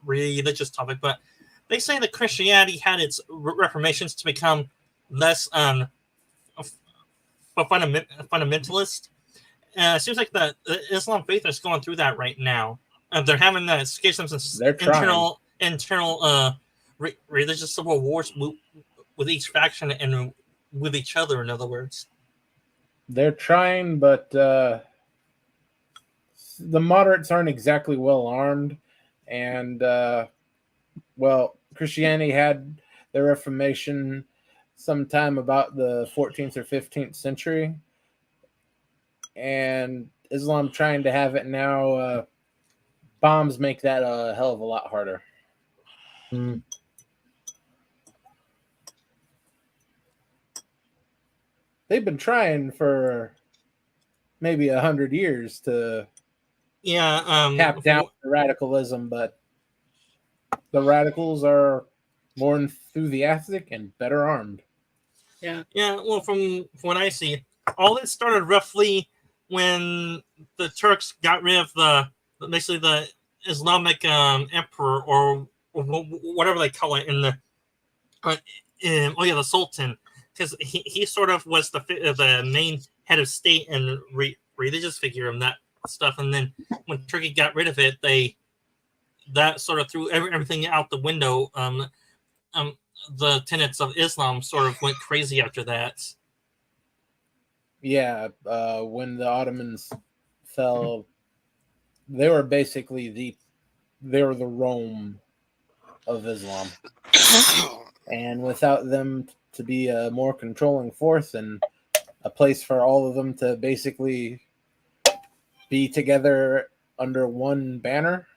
religious topic, but they say that Christianity had its reformations to become less fundamentalist. It seems like the Islam faith is going through that right now. They're having internal religious civil wars with each faction and with each other. In other words, they're trying, but the moderates aren't exactly well armed, and Christianity had the Reformation sometime about the 14th or 15th century, and Islam trying to have it now. Bombs make that a hell of a lot harder. Mm. They've been trying for maybe 100 years to tap down the radicalism, but the radicals are more enthusiastic and better armed. Yeah. Well, from what I see, all this started roughly when the Turks got rid of basically the Islamic emperor or whatever they call it the Sultan, because he sort of was the main head of state and religious figure of that stuff. And then when Turkey got rid of it, that sort of threw everything out the window. The tenets of Islam sort of went crazy after that. Yeah, when the Ottomans fell, they were basically the Rome of Islam, and without them to be a more controlling force and a place for all of them to basically be together under one banner,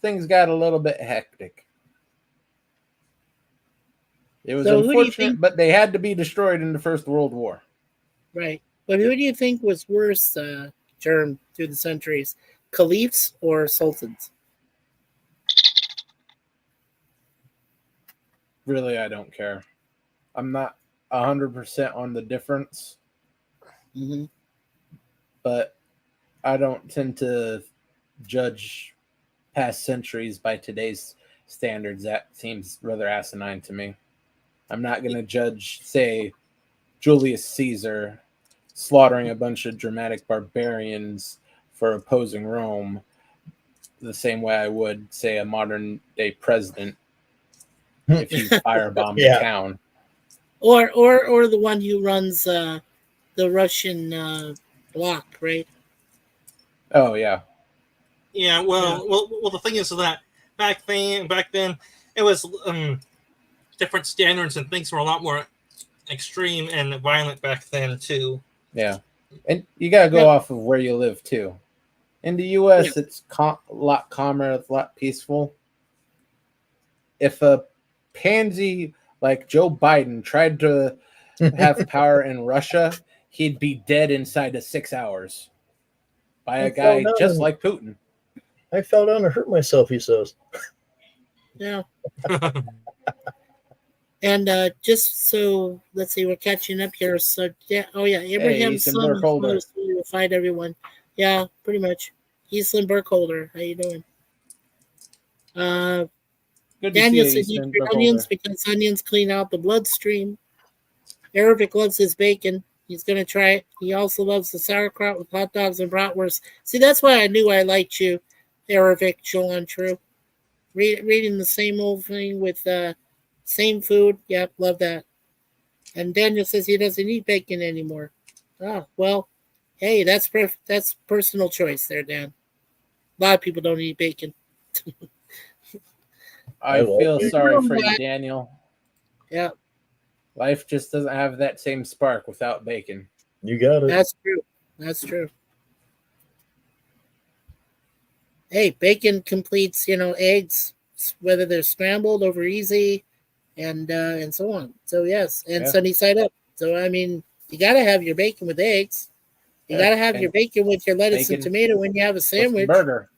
things got a little bit hectic. It was unfortunate, but they had to be destroyed in the First World War. Right. But who do you think was worse, Germ, through the centuries? Caliphs or sultans? Really, I don't care. I'm not 100% on the difference. Mm-hmm. But I don't tend to judge past centuries by today's standards. That seems rather asinine to me. I'm not going to judge, say, Julius Caesar slaughtering a bunch of dramatic barbarians for opposing Rome the same way I would, say, a modern day president if he firebombed a town. Or the one who runs the Russian bloc, right? Oh yeah. Yeah. Well, the thing is that back then it was different standards and things were a lot more extreme and violent back then too. Yeah, and you gotta go off of where you live too. In the U.S., it's a lot calmer, a lot peaceful. If a pansy like Joe Biden tried to have power in Russia, he'd be dead inside of 6 hours by a guy just like Putin. I fell down and hurt myself, he says. Yeah. And just so, let's see, we're catching up here. So, Abraham's son will fight everyone. Yeah, pretty much. Eastland Burkholder, how you doing? Good to Daniel see you, said you Easton. eat Look onions over. because onions clean out the bloodstream. Eric loves his bacon. He's going to try it. He also loves the sauerkraut with hot dogs and bratwurst. See, that's why I knew I liked you, Eric, Sean, true. Reading the same old thing with same food. Yep, love that. And Daniel says he doesn't eat bacon anymore. Oh, well, hey, that's personal choice there, Dan. A lot of people don't eat bacon. I love feel bacon. sorry for you, Daniel. Yeah, Life just doesn't have that same spark without bacon. You got it. that's true. That's true. Hey, bacon completes, eggs, whether they're scrambled over easy, and so on. So yes, and Yeah. sunny side up. So I mean, you got to have your bacon with eggs. You got to have your bacon with your lettuce and bacon tomato when you have a with sandwich. burger.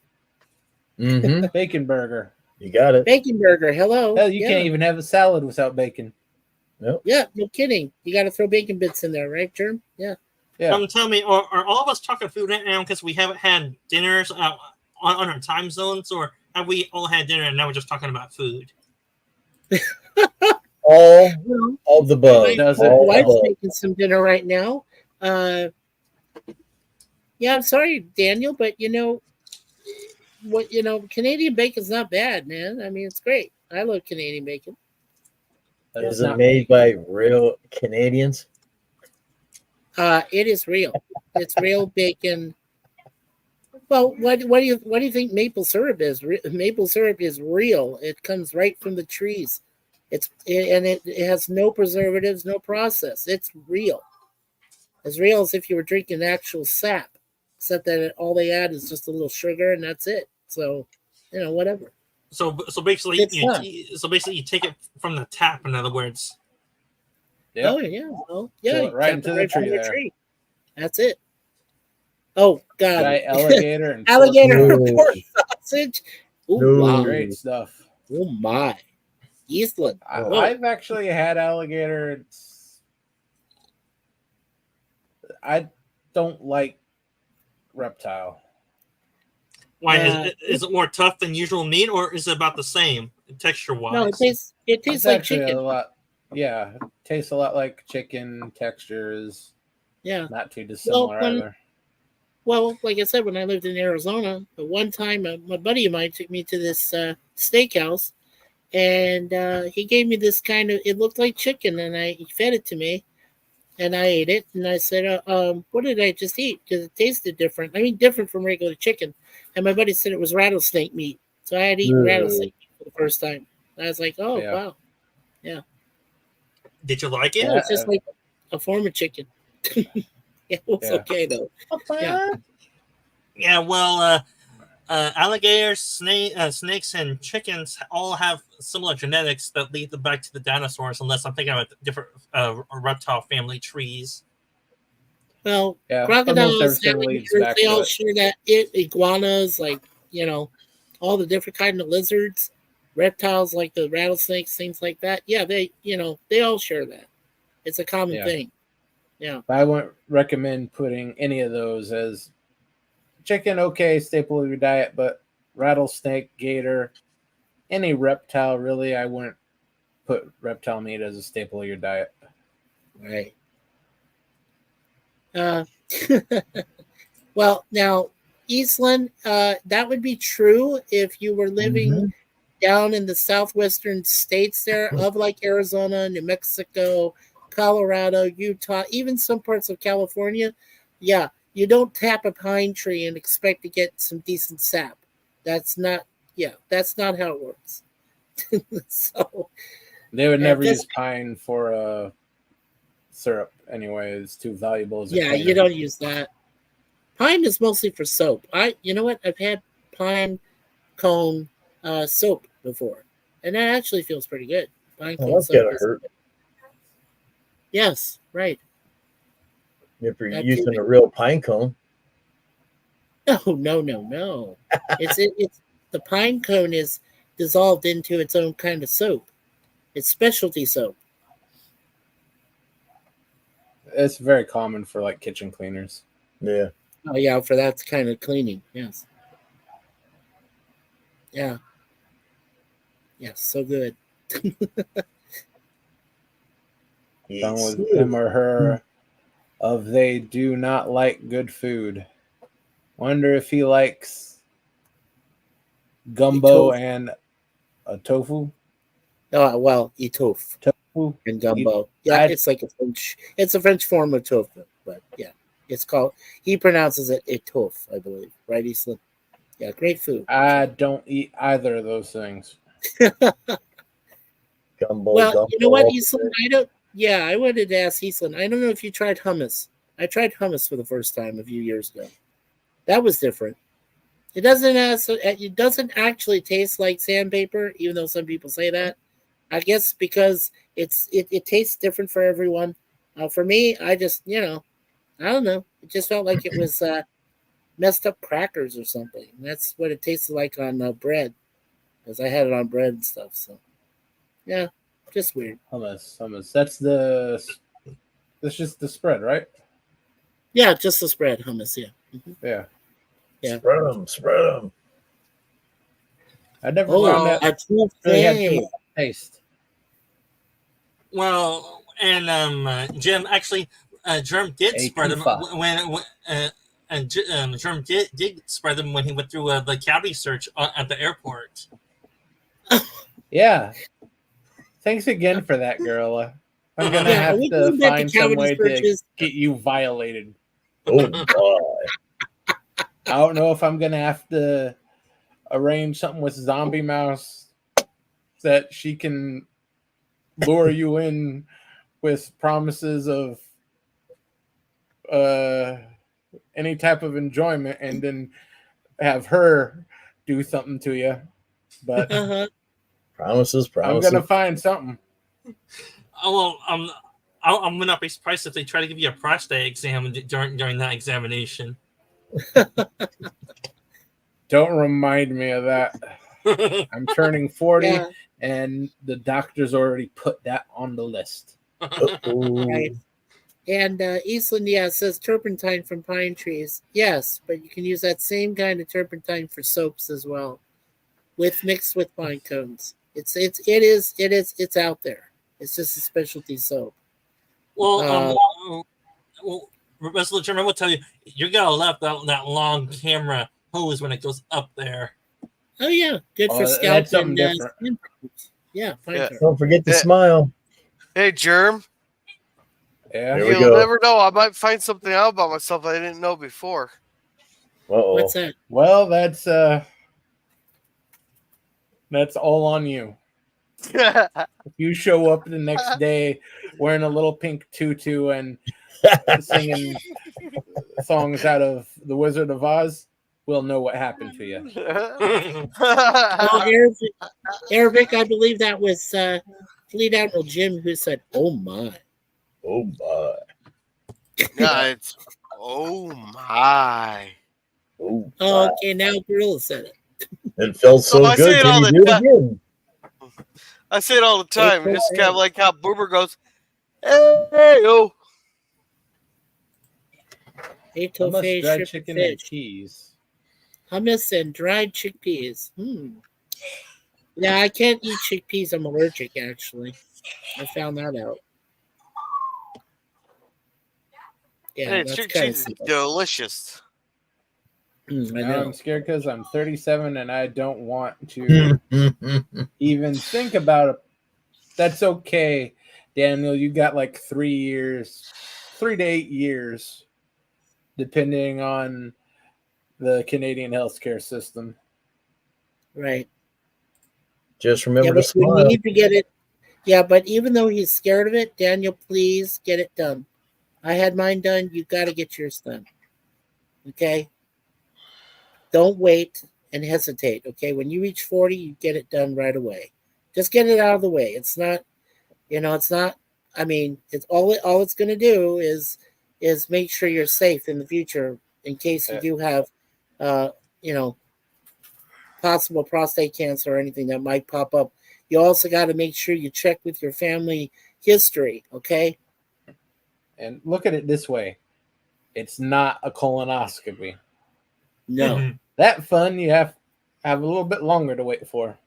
Mm-hmm. Bacon burger. You got it. Bacon burger. Hello. Hell, you can't even have a salad without bacon. Nope. Yeah, no kidding. You got to throw bacon bits in there, right, Germ? Yeah. Yeah. Tell me, are all of us talking food right now because we haven't had dinners on our time zones, or have we all had dinner and now we're just talking about food? All Well, of the above. Does my it? All wife's above. making some dinner right now. Yeah, I'm sorry, Daniel, but Canadian bacon's not bad, man. I mean, it's great. I love Canadian bacon. That's Is it not made bacon. by real Canadians? It is real. It's real bacon. Well, what do you think maple syrup is? Maple syrup is real. It comes right from the trees. It has no preservatives, no process. It's real. As real as if you were drinking actual sap, except that all they add is just a little sugar and that's it. So, whatever. So basically, It's not. you take it from the tap. In other words, Yep. Oh yeah, well, yeah, Fill you it right tap into it the right from tree the there. tree. That's it. Oh God, Giant alligator and alligator No. pork sausage. Oh No. wow. Great stuff. Oh my, Eastland. Whoa. I've actually had alligator. I don't like reptile. why is it more tough than usual meat, or is it about the same texture wise? No, it tastes It's like actually chicken. a lot. Yeah, it tastes a lot like chicken. Textures Yeah. not too dissimilar either. Well, like I said, when I lived in Arizona, but one time my buddy of mine took me to this steakhouse, and he gave me this kind of. It looked like chicken, and he fed it to me, and I ate it, and I said, "What did I just eat?" Because it tasted different. I mean, different from regular chicken. And my buddy said it was rattlesnake meat, so I had eaten rattlesnake meat for the first time. And I was like, "Oh Yeah. wow, yeah." Did you like it? Yeah, it's just like a form of chicken. It was Yeah. okay though. Yeah. Yeah. Well, alligators, snakes, and chickens all have similar genetics that lead them back to the dinosaurs, unless I'm thinking about different reptile family trees. Well, Yeah, crocodiles, almost everything leads alligators, back they to all it. share that. Iguanas, like, all the different kind of lizards, reptiles like the rattlesnakes, things like that. Yeah, they all share that. It's a common Yeah. thing. Yeah. But I wouldn't recommend putting any of those as chicken. Okay, staple of your diet, but rattlesnake, gator, any reptile really, I wouldn't put reptile meat as a staple of your diet. Right. Well, now, Eastland, that would be true if you were living down in the southwestern states there of like Arizona, New Mexico, Colorado, Utah, even some parts of California. Yeah, you don't tap a pine tree and expect to get some decent sap. That's not how it works. So They would never this- use pine for syrup anyway. It's too valuable as a yeah, you cleaner. don't use that. Pine is mostly for soap. You know what? I've had pine cone soap before, and that actually feels pretty good. Pine cone That's soap gotta is- hurt. Yes, right. If you're That using too. a real pine cone. No. It's the pine cone is dissolved into its own kind of soap. It's specialty soap. It's very common for like kitchen cleaners. Yeah. Oh yeah, for that kind of cleaning. Yes. Yeah. Yes, so good. Done Yes. with him or her of they do not like good food. Wonder if he likes gumbo Tofu. and a tofu. Oh well, etofu Tofu. and gumbo. Yeah, it's like it's a French form of tofu, but yeah, it's called. He pronounces it etofu, I believe. Right, Eastland? Yeah, great food. I don't eat either of those things. Gumbo, Well, you know what, gumbo. Eastland? I don't. Yeah, I wanted to ask Eastland. I don't know if you tried hummus. I tried hummus for the first time a few years ago. That was different. It doesn't actually taste like sandpaper, even though some people say that. I guess because it tastes different for everyone. For me, I just I don't know. It just felt like it was messed up crackers or something. That's what it tasted like on bread, because I had it on bread and stuff. So yeah, just weird. Hummus. That's just the spread, right? Yeah, just the spread hummus. Yeah. Yeah. Yeah. Spread them. I never Oh, found that I can't really had too say. much taste. Well, and Jim actually, Germ did A spread them tufa. and Germ did spread them when he went through the cavity search at the airport. Yeah. Thanks again for that, girl. I'm gonna Yeah, are have we to going back to find some cavity way to searches? get you violated. Oh boy. I don't know if I'm gonna have to arrange something with Zombie Mouse that she can lure you in with promises of any type of enjoyment and then have her do something to you. But Uh-huh. Promises. I'm gonna find something. Oh, well, I would not be surprised if they try to give you a prostate exam during that examination. Don't remind me of that. I'm turning 40 Yeah. and the doctor's already put that on the list. Right. And Eastland, yeah, says turpentine from pine trees. Yes, but you can use that same kind of turpentine for soaps as well, mixed with pine cones. It's out there. It's just a specialty soap. Well, well, Wrestler German will tell you you're gonna love that long camera hose when it goes up there. Oh yeah, good for Oh, scalp that's something and different. skin problems. Yeah, pine Yeah. tar. Don't forget to Yeah. smile. Hey, Germ. Yeah. Here we You'll go. never know. I might find something out about myself I didn't know before. Uh-oh. What's that? Well, that's all on you. If you show up the next day wearing a little pink tutu and singing songs out of The Wizard of Oz, we'll know what happened to you. Oh, Arabic, I believe that was Fleet Admiral Jim who said, "Oh my." Oh my. Yeah, it's oh my. Oh Oh, my. okay, now Gorilla said it. It felt so I good. say it all Can the you do it time. again? I say it all the time. Hey, Just hey. kind of like how Boomer goes, "Hey, oh." Etouffee, Dried shrimp, chicken and fish, cheese. hummus, and dried chickpeas. Yeah, I can't eat chickpeas. I'm allergic, actually. I found that out. Yeah, Hey, that's chicken kind of cheese is simple. delicious. I Now know. I'm scared because I'm 37 and I don't want to even think about it. That's okay, Daniel. You got like 3 years, 3 to 8 years, depending on the Canadian healthcare system. Right. Just Yeah, remember to but we smile. need to get it. Yeah, but even though he's scared of it, Daniel, please get it done. I had mine done. You got to get yours done. Okay? Don't wait and hesitate. Okay? When you reach 40, you get it done right away. Just get it out of the way. It's not, it's not. I mean, it's all it's going to do is make sure you're safe in the future in case you do have, you know, possible prostate cancer or anything that might pop up. You also got to make sure you check with your family history, okay? And look at it this way. It's not a colonoscopy. No. That fun you have a little bit longer to wait for.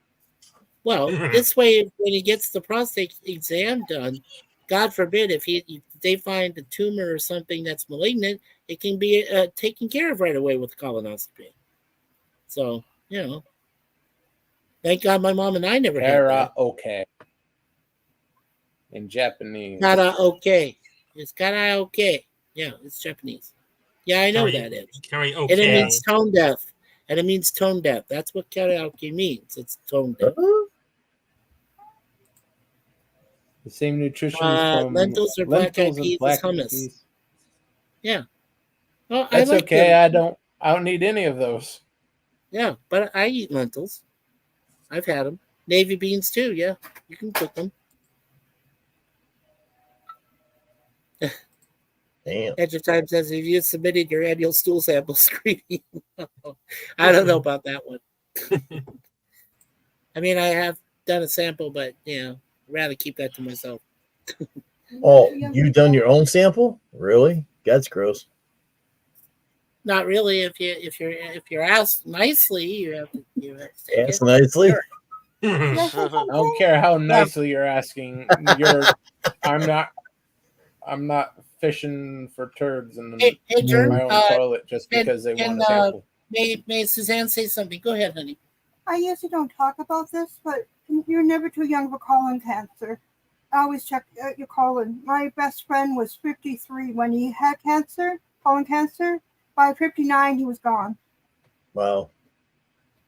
Well, this way, when he gets the prostate exam done, God forbid if they find a tumor or something that's malignant, it can be taken care of right away with colonoscopy. So, thank God my mom and I never had that. Karaoke. In Japanese. Karaoke. It's karaoke. Yeah, it's Japanese. Yeah, I know that is. Karaoke. And it means tone deaf. And it means tone deaf. That's what karaoke means. It's tone deaf. The same nutrition from lentils or black eyed lentils and peas black is hummus. peas. Yeah. Well, That's I like okay. them. I don't need any of those. Yeah, but I eat lentils. I've had them. Navy beans too. Yeah, you can cook them. Damn. Edge of Time says, if you submitted your annual stool sample screening, I don't know about that one. I mean, I have done a sample, but I'd rather keep that to myself. Oh, you done your own sample? Really? That's gross. Not really. If you're asked nicely, you have to take Ask it. nicely. Sure. I don't care how nicely you're asking. I'm not fishing for turds in Hey, Germ, my own toilet just because they want a sample. May Suzanne say something? Go ahead, honey. I usually don't talk about this, but you're never too young for colon cancer. I always check your colon. My best friend was 53 when he had cancer, colon cancer. By 59, he was gone. Wow.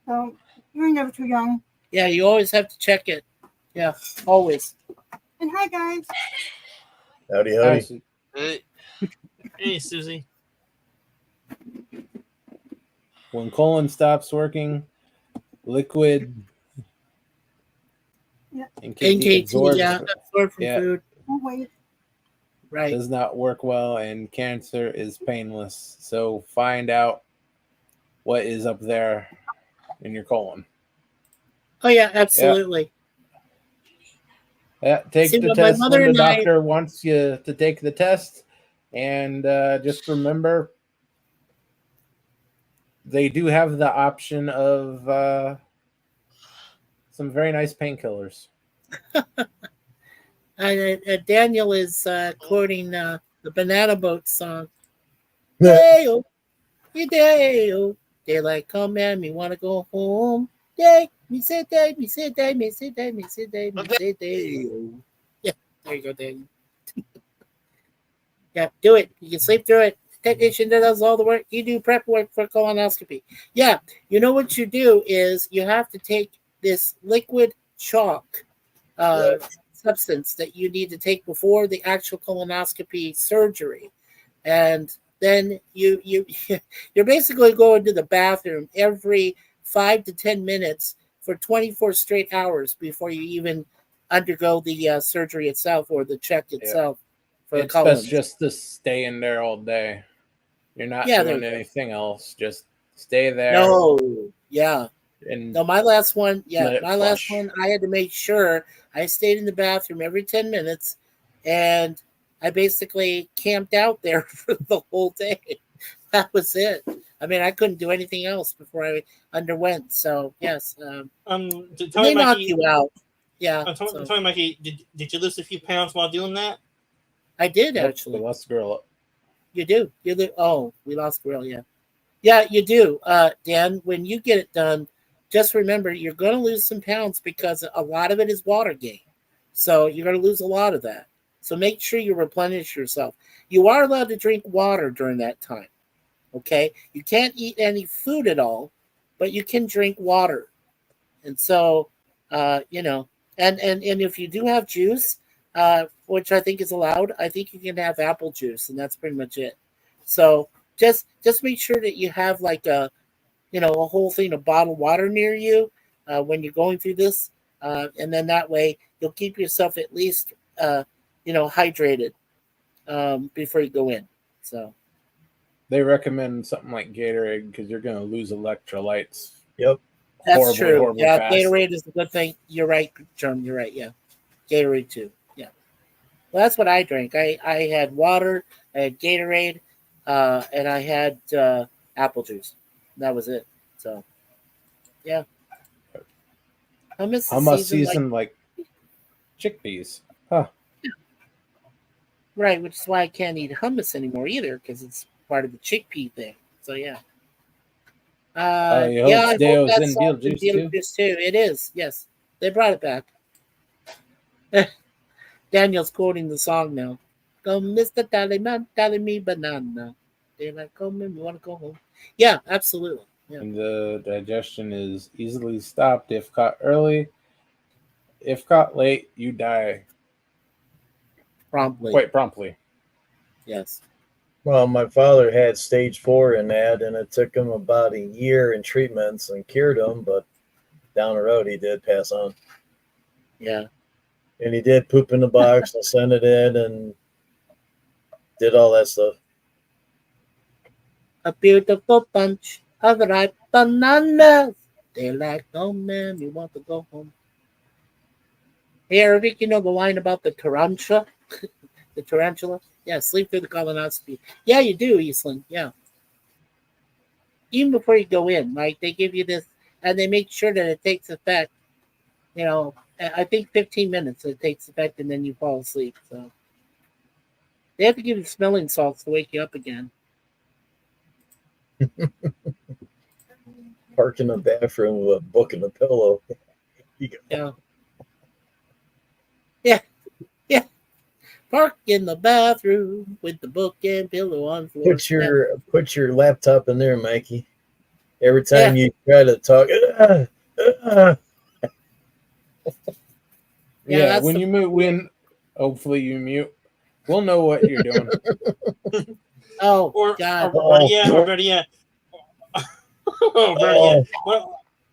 So you're never too young. Yeah, you always have to check it. Yeah, always. And hi, guys. Howdy, howdy. Hey, Susie. When colon stops working, liquid and kidney absorbed absorbed from food. Oh, wait. Right. Does not work well, and cancer is painless. So find out what is up there in your colon. Oh yeah, absolutely. Yeah, take the test when the doctor wants you to take the test, and just remember they do have the option of some very nice painkillers. Daniel is quoting the Banana Boat song. Day-o, day-o, daylight come and me want to go home. Day, me say day, me say day, me say day, me say day, me say day. Yeah, there you go, Daniel. Yeah, do it. You can sleep through it. Technician that does all the work. You do prep work for colonoscopy. Yeah, you know what you do is you have to take this liquid chalk substance that you need to take before the actual colonoscopy surgery, and then you're basically going to the bathroom every 5 to 10 minutes for 24 straight hours before you even undergo the surgery itself or the check itself for the colon. It's best just to stay in there all day. You're not doing anything else. Just stay there. No, yeah. And my last one, I had to make sure I stayed in the bathroom every 10 minutes, and I basically camped out there for the whole day. That was it. I mean, I couldn't do anything else before I underwent. So yes, they knock you out. Yeah. Tell me, Mikey, did you lose a few pounds while doing that? I did actually. We lost Gorilla. You do. Oh, we lost Gorilla. Yeah. Yeah, you do. Dan, when you get it done, just remember you're going to lose some pounds because a lot of it is water gain. So you're going to lose a lot of that. So make sure you replenish yourself. You are allowed to drink water during that time. Okay? You can't eat any food at all, but you can drink water. And so, and if you do have juice, which I think is allowed, I think you can have apple juice, and that's pretty much it. So just make sure that you have like a whole thing of bottled water near you when you're going through this, and then that way you'll keep yourself at least hydrated before you go in. So they recommend something like Gatorade because you're going to lose electrolytes. Yep, that's true. Yeah, fast. Gatorade is a good thing. You're right, Germ. You're right. Yeah, Gatorade too. Yeah, well, that's what I drank. I had water, I had Gatorade, and I had apple juice. That was it. So, yeah. Hummus Hummus is seasoned seasoned like chickpeas. Huh. right, which is why I can't eat hummus anymore either, because it's part of the chickpea thing. So yeah. You Yeah, hope I hope Deo's that's in solved in Beetlejuice too. Beetlejuice too. It is, yes. They brought it back. Daniel's quoting the song now. Go, Mr. Tallyman, tally me banana. They're like, come in, we want to go home. Yeah, absolutely. Yeah, And the digestion is easily stopped if caught early. If caught late, you die promptly. quite promptly. Yes. Well, my father had stage 4 in that, and it took him about a year in treatments and cured him. But down the road, he did pass on, Yeah. and he did poop in the box and send it in and did all that stuff. A beautiful bunch of ripe bananas. They're like, oh man, we want to go home. Hey, Eric, you know the line about the tarantula? The tarantula? Yeah, sleep through the colonoscopy. Yeah, you do, Eastland. Yeah. Even before you go in, like they give you this, and they make sure that it takes effect. You know, I think 15 minutes it takes effect, and then you fall asleep. So they have to give you smelling salts to wake you up again. Park in the bathroom with a book and a pillow. You go, Yeah. Yeah. Yeah. Park in the bathroom with the book and pillow on floor. put your laptop in there, Mikey. Every time you try to talk, Yeah, when you mute, hopefully you mute. We'll know what you're doing. Oh, or God. better yet,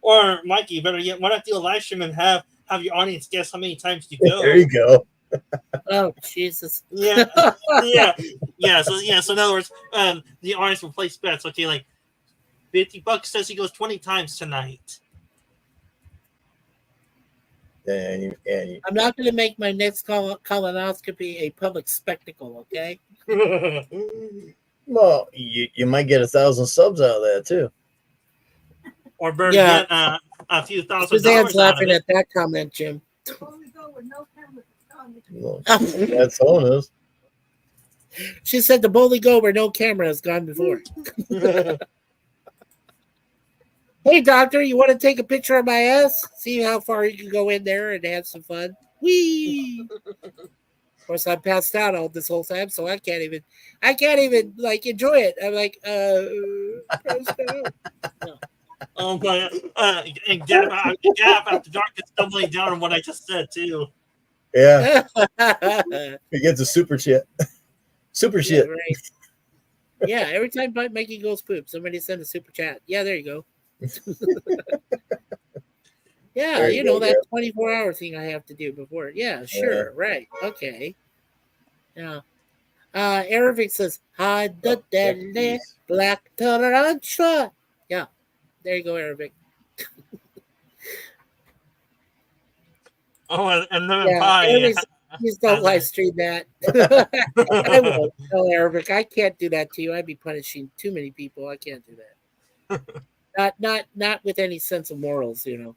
or Mikey, better yet, why not do a live stream and have your audience guess how many times you go? There you go. Oh, Jesus. Yeah. So in other words, the audience will place bets. Okay, like $50 says he goes 20 times tonight. And I'm not going to make my next colonoscopy a public spectacle, okay? Well, you might get 1,000 subs out of that too. Or better yet, a few $1,000 Suzanne's laughing out of at that comment, Jim. Well, that's bonus. She said the boldly go where no camera has gone before. Hey, doctor, you want to take a picture of my ass? See how far you can go in there and have some fun? Whee! Of course, I'm passed out all this whole time, so I can't even like enjoy it. I'm like, passed out. No. Oh my! And Gab after dark is stumbling down on what I just said too. Yeah, he gets a super chat. Super shit. Right. Yeah, every time Mikey goes poop, somebody send a super chat. Yeah, there you go. Yeah, you know that 24-hour thing I have to do before. Yeah, sure, right, okay. Yeah. Arabic says, "Hide the deadly black tarantula." Yeah, there you go, Arabic. Oh, and lemon pie. Please don't live stream that. I won't. No, Arabic. I can't do that to you. I'd be punishing too many people. I can't do that. Not with any sense of morals, you know.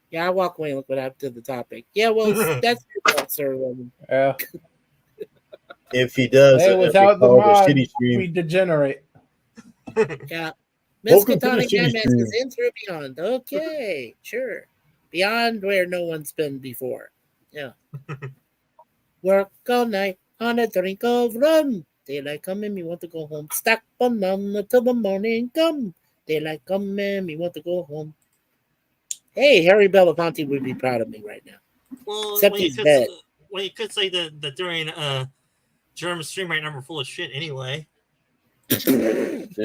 Yeah, I walk away and look what happened to the topic. Yeah, well, that's your fault, sir. Yeah. If he does, hey, without the mod, we degenerate. Yeah. Miskatonic Jam is in through beyond. Okay, sure. Beyond where no one's been before. Yeah. Work all night on a drink of rum. Daylight come and me want to go home. Stack banana till the morning come. Daylight come and me want to go home. Hey, Harry Belafonte would be proud of me right now. Well, except he's dead. Well, you could say that during German stream right now we're full of shit anyway. Jeez.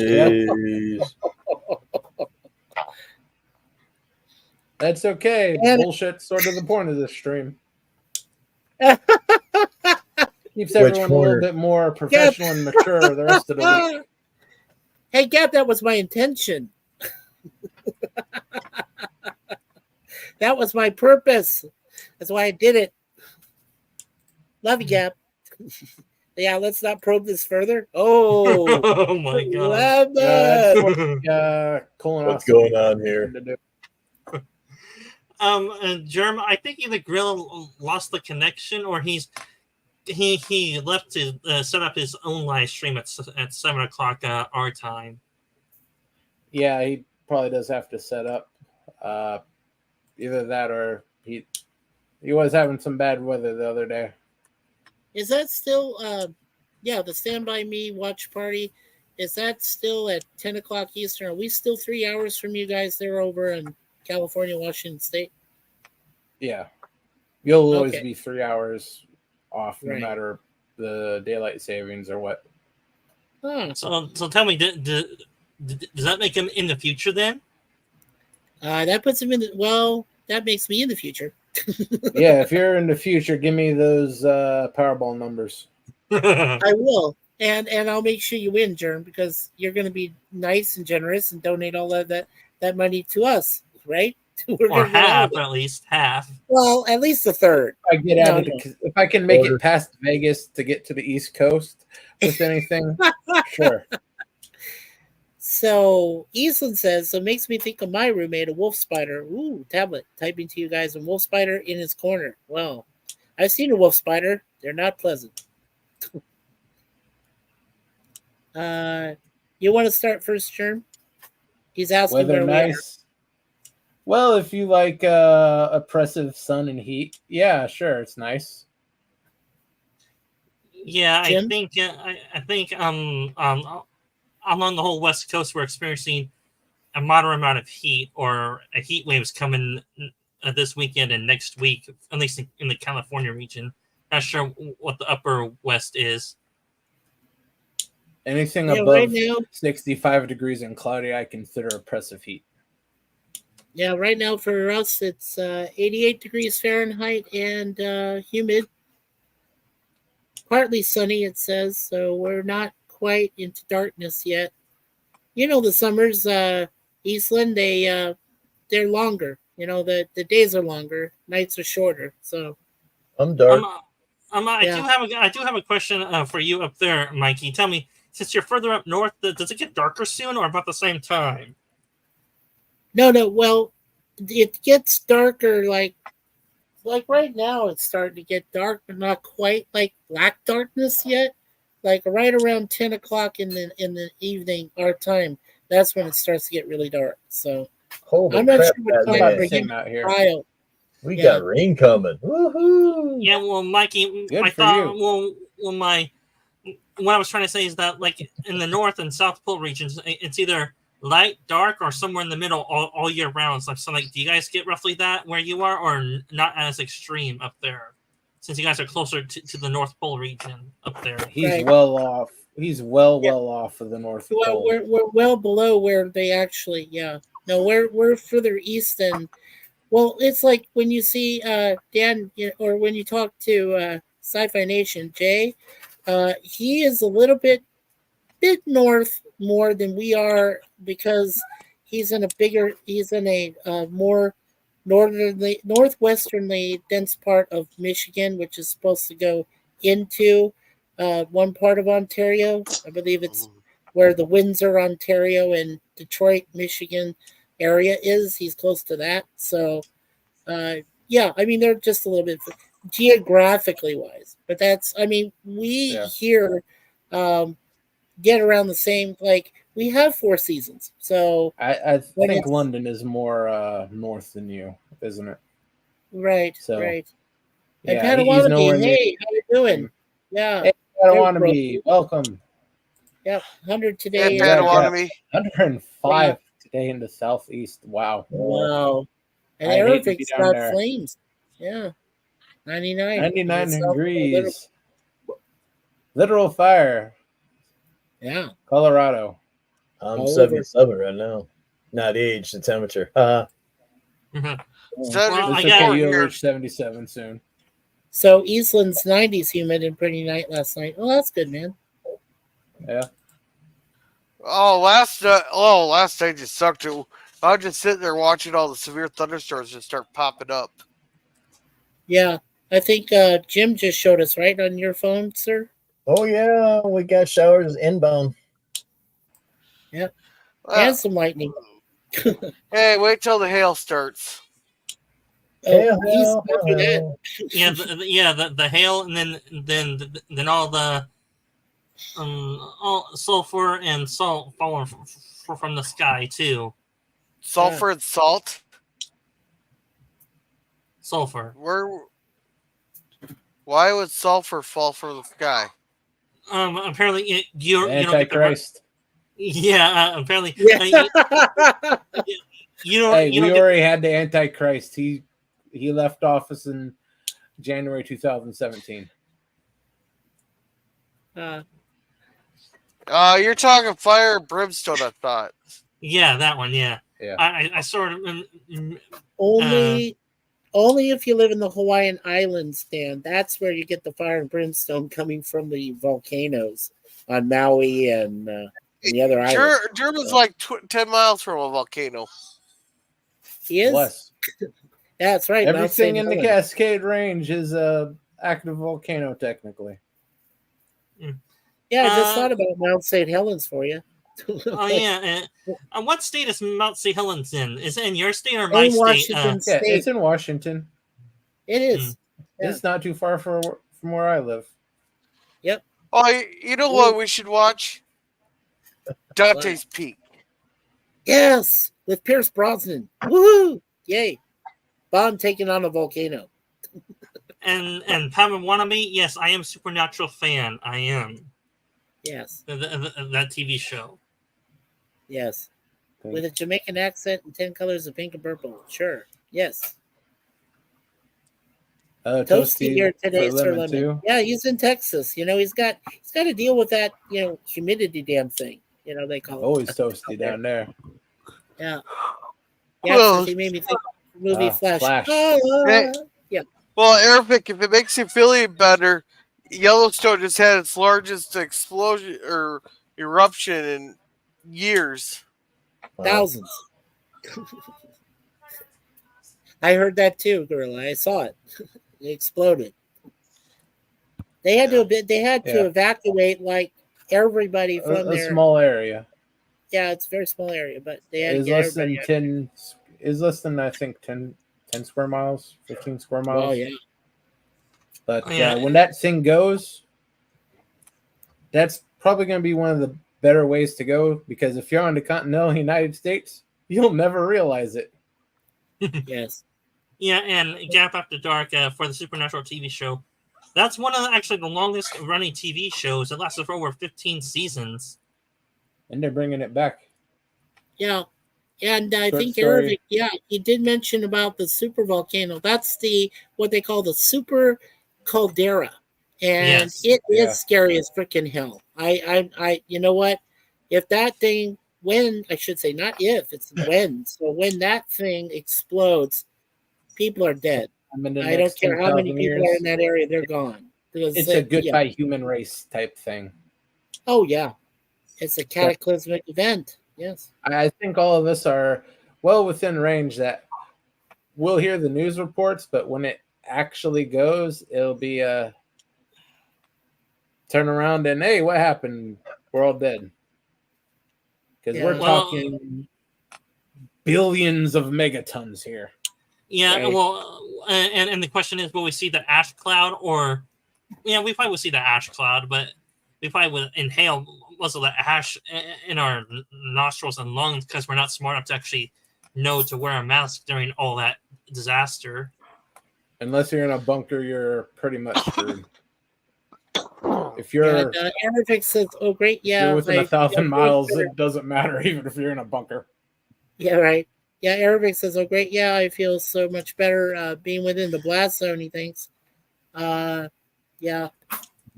That's okay. Bullshit's sort of the point of this stream. Keeps everyone a little bit more professional and mature the rest of the week. Hey, Gab, that was my intention. That was my purpose. That's why I did it. Love you, Gab. Yeah, let's not probe this further. Oh, oh my God. What's going on here? Germ, I think either Grill lost the connection or he left to set up his own live stream at 7 o'clock our time. Yeah, he probably does have to set up either that or he was having some bad weather the other day. Is that still the Stand By Me watch party? Is that still at 10 o'clock Eastern? Are we still 3 hours from you guys there over in California, Washington State? Yeah. You'll always Okay. be 3 hours off no Right. matter the daylight savings or what. Oh, So tell me, does that make him in the future then? that puts him in that makes me in the future. Yeah, if you're in the future, give me those Powerball numbers. I will. And I'll make sure you win, Germ, because you're going to be nice and generous and donate all of that money to us, right? Or half, at least half. Well, at least a third. If I can make it past Vegas to get to the East Coast with anything, sure. So Eastland says, so it makes me think of my roommate, a wolf spider. Ooh, tablet, typing to you guys, a wolf spider in his corner. Well, I've seen a wolf spider. They're not pleasant. You want to start first, Germ? He's asking Weather where nice. Well, if you like oppressive sun and heat, yeah, sure, it's nice. Yeah, Jim? I think along the whole West Coast, we're experiencing a moderate amount of heat, or a heat wave is coming this weekend and next week, at least in the California region. Not sure what the upper West is. Anything Yeah, above right now- 65 degrees and cloudy, I consider oppressive heat. Yeah, right now for us, it's 88 degrees Fahrenheit and humid. Partly sunny, it says, so we're not quite into darkness yet. You know, the summers, Eastland, they're longer. You know, the days are longer, nights are shorter. So I'm dark. Yeah. I do have a question for you up there, Mikey. Tell me, since you're further up north, does it get darker soon or about the same time? No. Well, it gets darker. Like right now, it's starting to get dark, but not quite like black darkness yet. Like right around 10 o'clock in the evening, our time, that's when it starts to get really dark. So Holy I'm not crap, sure what that time man. for him out here. Kyle. We Yeah. got rain coming. Woohoo! Yeah, well, Mikey, Good I for thought, you. what I was trying to say is that, like, in the North and South Pole regions, it's either light, dark, or somewhere in the middle all year round. So, like, do you guys get roughly that where you are, or not as extreme up there? Since you guys are closer to the North Pole region up there. He's Right. well off. He's well off of the North Well, Pole. we're well below where they actually, yeah. No, we're further east than. Well, it's like when you see Dan, or when you talk to Sci-Fi Nation Jay, he is a little bit north more than we are because he's in a more northwesternly dense part of Michigan, which is supposed to go into one part of Ontario. I believe it's where the Windsor, Ontario, and Detroit, Michigan area is. He's close to that. So, yeah, I mean, they're just a little bit geographically wise, but that's, I mean, we here get around the same, like, we have 4 seasons. So I think London is more north than you, isn't it? Right, So, right. Yeah, And Padawannabe, hey, how you doing? Yeah. Hey, Padawannabe, welcome. Yep, 100 today. Hey, Padawannabe. 105 today in the southeast. Wow. Wow. And I hate to be Eric's down got there. flames. Yeah. 99. 99 It's up degrees. Literal fire. Yeah. Colorado. I'm All 77 right now. Not age, the temperature. Well, It's I okay, got you'll here. reach 77 soon. So Eastland's 90s humid and pretty night last night. Oh, that's good, man. Yeah. Last night just sucked. I was just sitting there watching all the severe thunderstorms just start popping up. Yeah. I think Jim just showed us, right, on your phone, sir? Oh, yeah. We got showers inbound. And some lightning. Hey, wait till the hail starts. He's Hell, good for that. Yeah, the hail, and then all the all sulfur and salt falling from the sky too. Sulfur and salt. Sulfur. Why would sulfur fall from the sky? Apparently you don't get the Antichrist. apparently Yeah. you don't. Hey, you we don't get, already had the Antichrist. He left office in January 2017. You're talking fire and brimstone, I thought. yeah, that one. Yeah, Yeah. I sort of. Only if you live in the Hawaiian Islands, Dan. That's where you get the fire and brimstone coming from the volcanoes on Maui and the other islands. German's like 10 miles from a volcano. He is. Less. That's right. Mount Everything St. in the Helens. Cascade Range is a active volcano, technically. Yeah, I just thought about Mount St. Helens for you. Oh yeah. What state is Mount St. Helens in? Is it in your state or my In state? Washington Yeah, State. it's in Washington. It is. Yeah. It's not too far from where I live. Oh, you know what we should watch? Dante's Peak. Yes, with Pierce Brosnan. Woohoo! Yay! Bond taking on a volcano. And Pam Wannabe, yes, I am a Supernatural fan. I am. Yes, That TV show. yes. With a Jamaican accent and 10 colors of pink and purple. Sure. Yes. Toasty here today, Sir Lemon. Too. Yeah, he's in Texas. He's got to deal with that, humidity damn thing. They call it. Always toasty down there. Yeah. Well, Yeah, he made me think of the movie Flash. Flash. Yeah. Well, Eric, if it makes you feel any better, Yellowstone just had its largest explosion or eruption in years. Thousands. I heard that too, Gorilla. I saw it. It exploded. They had to evacuate like everybody from a there. small area. Yeah, it's a very small area, but they had to Is get less than everybody out. 10. Is less than, I think, 10 square miles, 15 square miles. Oh yeah. But Yeah. when that thing goes, that's probably going to be one of the better ways to go, because if you're on the continental United States, you'll never realize it. Yes. Yeah, and Gap After Dark for the Supernatural TV show. That's one of the longest running TV shows. It lasted for over 15 seasons. And they're bringing it back. Yeah. And I Short think story. Eric, he did mention about the super volcano. That's what they call the super caldera. And Yes. it is Yeah. scary as freaking hell. I you know what? If that thing, it's when. So when that thing explodes, people are dead. I don't care how many people are in that area, they're gone. It's a goodbye human race type thing. Oh yeah. It's a cataclysmic event. Yes. I think all of us are well within range that we'll hear the news reports, but when it actually goes, it'll be a turn around and, hey, what happened? We're all dead. Because we're talking billions of megatons here. Yeah, Right. well, and the question is, will we see the ash cloud, or we probably will see the ash cloud, but we probably will inhale most of the ash in our nostrils and lungs because we're not smart enough to actually know to wear a mask during all that disaster. Unless you're in a bunker, you're pretty much screwed. If you're Eric says, "Oh, great, yeah." you're within 1,000 miles, it doesn't matter, even if you're in a bunker. Yeah, right. Yeah, Arabic says, "Oh, great, yeah, I feel so much better being within the blast zone." He thinks, yeah.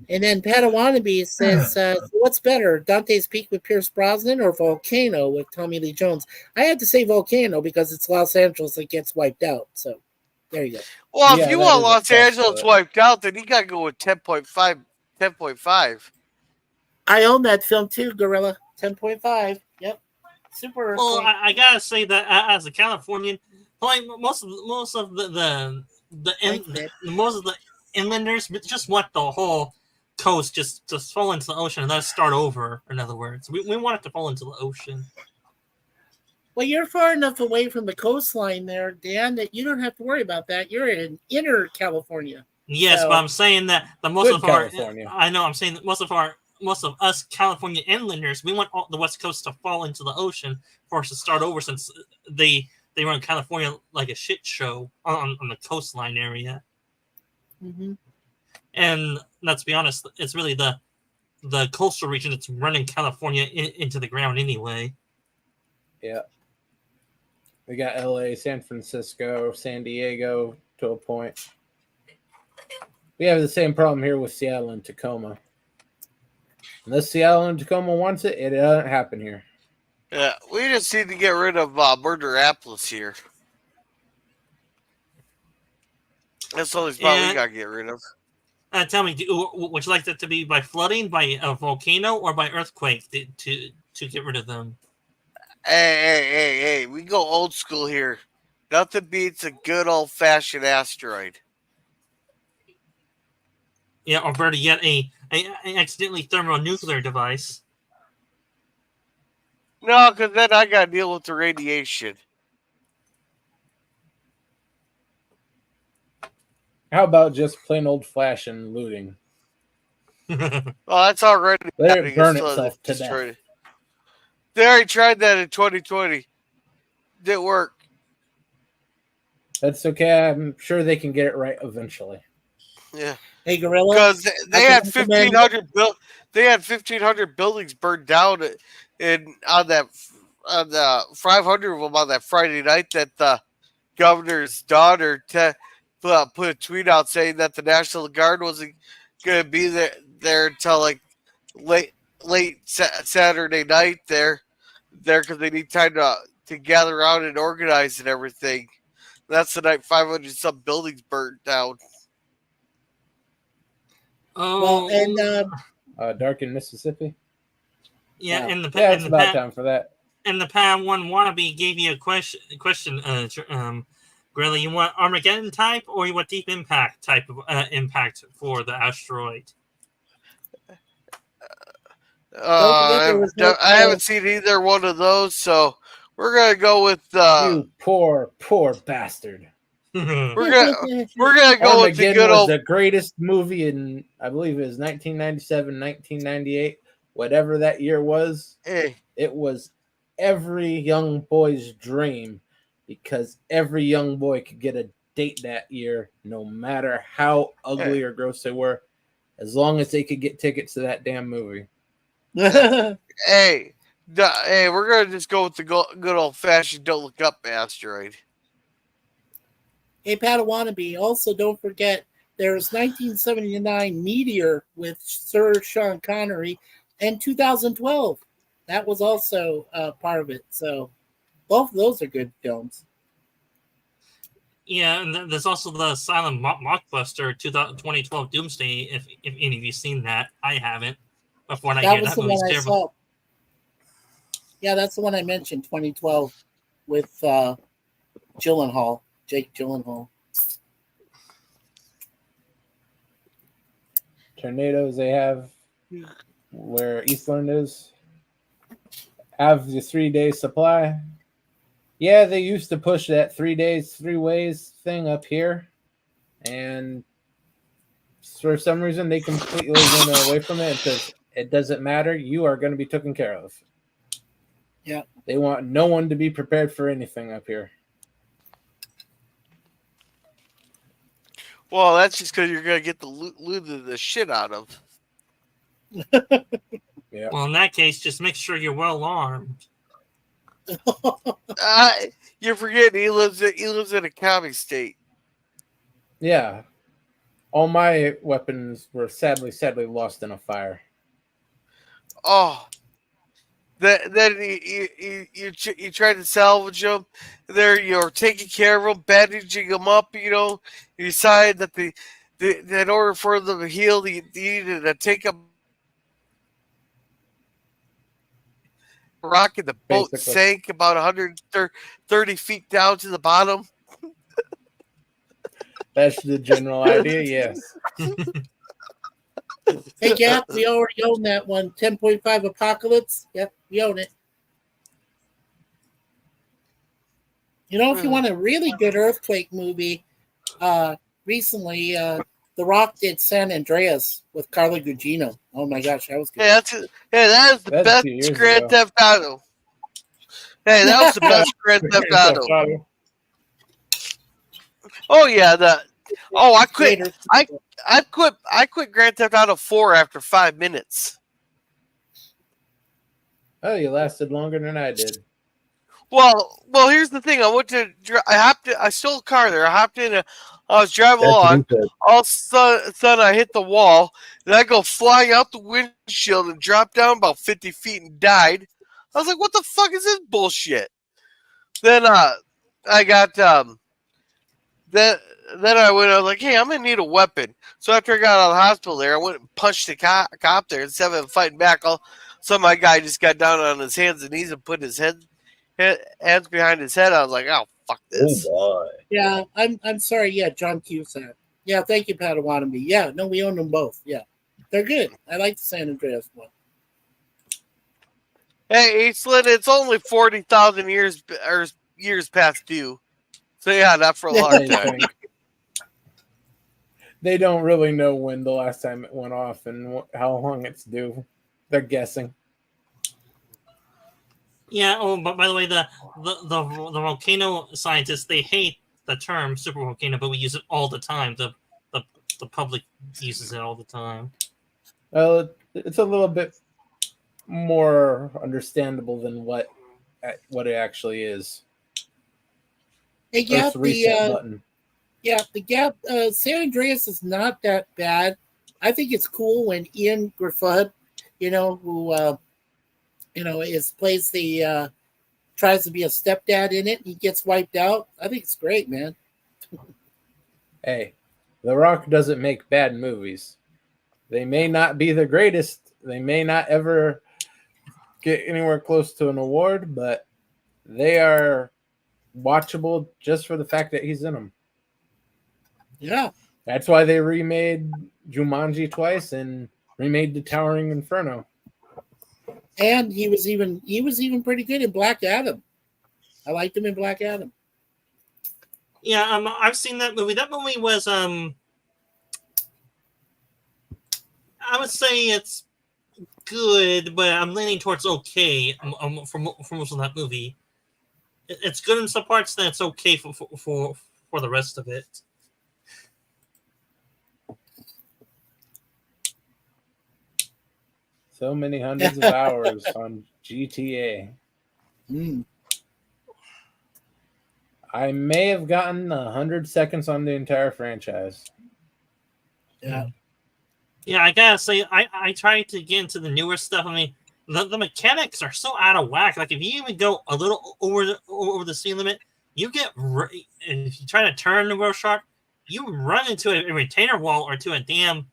And then Padawannabe says, "What's better, Dante's Peak with Pierce Brosnan or Volcano with Tommy Lee Jones?" I had to say Volcano because it's Los Angeles that gets wiped out. So there you go. Well, Yeah, if you that want is a Los plus, Angeles but- wiped out, then you got to go with 10.5. 10.5. I own that film too, Gorilla. 10.5. Yep. Super. Well, I gotta say that as a Californian, like most of the inlanders just want the whole coast just fall into the ocean and let us start over. In other words, we want it to fall into the ocean. Well, you're far enough away from the coastline there, Dan, that you don't have to worry about that. You're in inner California. Yes, So- but I'm saying that the most Good of our California. I know I'm saying that most of us California inlanders, we want all the West Coast to fall into the ocean for us to start over, since they run California like a shit show on the coastline area. Mhm. And let's be honest, it's really the coastal region that's running California into the ground anyway. Yeah. We got LA, San Francisco, San Diego to a point. We have the same problem here with Seattle and Tacoma. Unless Seattle and Tacoma wants it, it doesn't happen here. Yeah, we just need to get rid of Murderapolis here. That's the only spot we And- got to get rid of. Tell me, would you like that to be by flooding, by a volcano, or by earthquake to get rid of them? Hey, we go old school here. Nothing beats a good old-fashioned asteroid. Yeah, or better yet, a accidentally thermonuclear device. No, because then I got to deal with the radiation. How about just plain old fashioned looting? Well, that's already Let happening. it burn It's itself to destroyed. death. They already tried that in 2020. Didn't work. That's okay. I'm sure they can get it right eventually. Yeah, Hey, Gorilla. because they I had can recommend- 1,500 buildings burned down on the 500 of them on that Friday night that the governor's daughter put a tweet out saying that the National Guard wasn't going to be there until like late Saturday night there because they need time to gather around and organize and everything. That's the night 500 some buildings burned down. Oh, Well, and Dark in Mississippi. yeah, and Yeah, it's about time for that. And the Pad One wannabe gave you a question. Gorilla, you want Armageddon type, or you want Deep Impact type of impact for the asteroid? forget there was no- I haven't seen either one of those, so we're gonna go with You poor bastard. we're gonna go with the Armageddon good was old. the greatest movie in, I believe it was 1997, 1998, whatever that year was. Hey, It was every young boy's dream because every young boy could get a date that year, no matter how ugly or gross they were, as long as they could get tickets to that damn movie. hey, we're gonna just go with the good old fashioned "Don't Look Up" asteroid. Hey, Padawannabe, also don't forget there's 1979 Meteor with Sir Sean Connery and 2012. That was also part of it. So both of those are good films. Yeah, and there's also the silent mockbuster 2012 Doomsday. If any of you seen that, I haven't. Before I That hear was that the one movie's I terrible. saw. Yeah, that's the one I mentioned, 2012, with Gyllenhaal, Jake Gyllenhaal. Tornadoes they have where Eastland is have the 3-day supply. Yeah, they used to push that 3 days, 3 ways thing up here, and for some reason they completely went away from it because it doesn't matter. You are going to be taken care of. Yeah. They want no one to be prepared for anything up here. Well, that's just because you're gonna get the looted the shit out of. Yeah. Well, in that case, just make sure you're well armed. You're forgetting he lives in a county state. Yeah. All my weapons were sadly lost in a fire. Oh, then you try to salvage them. There you're taking care of them, bandaging them up. You decide that in order for them to heal, you needed to take a rock and the boat Basically. sank about 130 feet down to the bottom. That's the general idea, yes. Hey, Gap, we already own that one. 10.5 Apocalypse. Yep, we own it. You know, if you want a really good earthquake movie, recently The Rock did San Andreas with Carla Gugino. Oh my gosh, that was good. That is the That's a best few years Grand ago. Theft Auto. Hey, that was the best Grand Theft Auto. Oh yeah, I quit. Great I quit Grand Theft Auto 4 after 5 minutes. Oh, you lasted longer than I did. Well, here's the thing. I stole a car there. I hopped in. I was driving That's what along. he said. All of a sudden, I hit the wall. And I go flying out the windshield and dropped down about 50 feet and died. I was like, what the fuck is this bullshit? Then I got then I was like, hey, I'm gonna need a weapon. So after I got out of the hospital there, I went and punched the cop there. Instead of him fighting back, some of my guy just got down on his hands and knees and put his hands behind his head. I was like, oh fuck this. Oh boy. Yeah, I'm sorry. Yeah, John Cusack. Yeah, thank you, Padawannabe. Yeah, no, we own them both. Yeah, they're good. I like the San Andreas one. Hey, Eastland, it's only 40,000 years past due. So yeah, not for a long They time. think. They don't really know when the last time it went off and how long it's due. They're guessing. Yeah. Oh, but by the way, the volcano scientists, they hate the term super volcano, but we use it all the time. The public uses it all the time. Well, it's a little bit more understandable than what it actually is. Hey, yeah, Earth's reset button. the gap. San Andreas is not that bad. I think it's cool when Ian Griffith, who plays the tries to be a stepdad in it. He gets wiped out. I think it's great, man. Hey, The Rock doesn't make bad movies. They may not be the greatest. They may not ever get anywhere close to an award, but they are watchable just for the fact that he's in them. Yeah. That's why they remade Jumanji twice and remade The Towering Inferno. And he was even pretty good in Black Adam. I liked him in Black Adam. Yeah, I've seen that movie. That movie was I would say it's good, but I'm leaning towards okay for most of that movie. It's good in some parts, then it's okay for the rest of it. So many hundreds of hours on GTA. Mm. I may have gotten 100 seconds on the entire franchise. Yeah. Yeah, I gotta say, I tried to get into the newer stuff. I mean, the mechanics are so out of whack. Like, if you even go a little over the speed limit, you get, and if you try to turn the real sharp, you run into a retainer wall or to a damn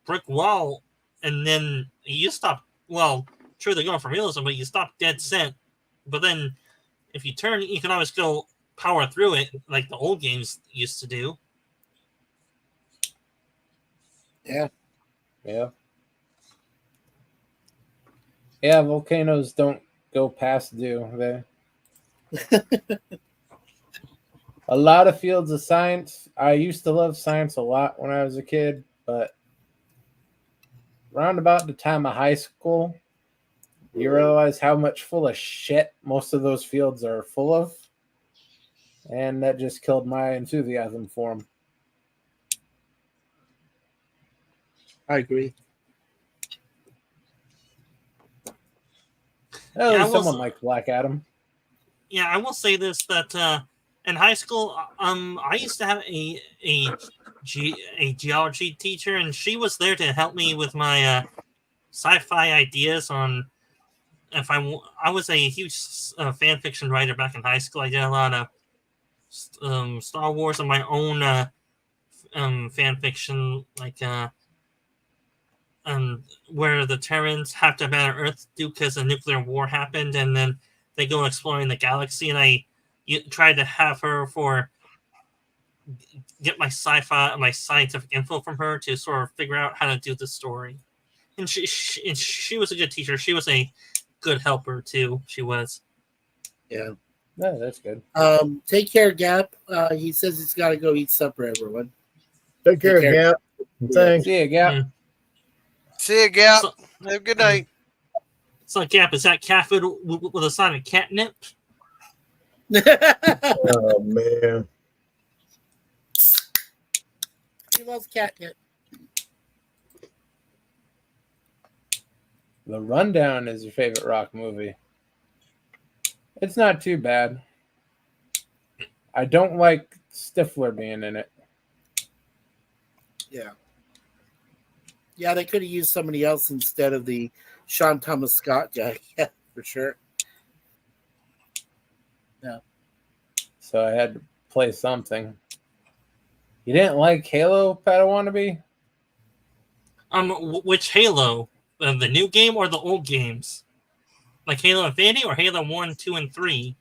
brick wall, and then you stop. Well, true, they're going for realism, but you stop dead set. But then, if you turn, you can always go power through it, like the old games used to do. Yeah. Yeah, volcanoes don't go past due. A lot of fields of science. I used to love science a lot when I was a kid, but around about the time of high school, you realize how much full of shit most of those fields are full of. And that just killed my enthusiasm for them. I agree. Oh, Yeah, someone liked Black Adam. Yeah, I will say this, that in high school, I used to have a geology teacher, and she was there to help me with my sci-fi ideas on. If I was a huge fan fiction writer back in high school. I did a lot of Star Wars and my own fan fiction, like where the Terrans have to abandon Earth due because a nuclear war happened, and then they go exploring the galaxy. And I tried to have her get my scientific info from her to sort of figure out how to do the story. And she was a good teacher. She was a good helper too. She was. Yeah. No, that's good. Take care, Gap. He says he's got to go eat supper, everyone. Take care, care. Gap. Thanks. See ya, Gap. Mm. See you, Gap. So- Have a good night. So, Gap, is that cat food with a sign of catnip? Oh man. He loves catnip. The Rundown is your favorite rock movie. It's not too bad. I don't like Stifler being in it. Yeah. Yeah, they could have used somebody else instead of the Sean Thomas Scott guy. Yeah, for sure. So I had to play something. You didn't like Halo, Padawannabe? Which Halo? The new game or the old games? Like Halo Infinity or Halo 1, 2, and 3?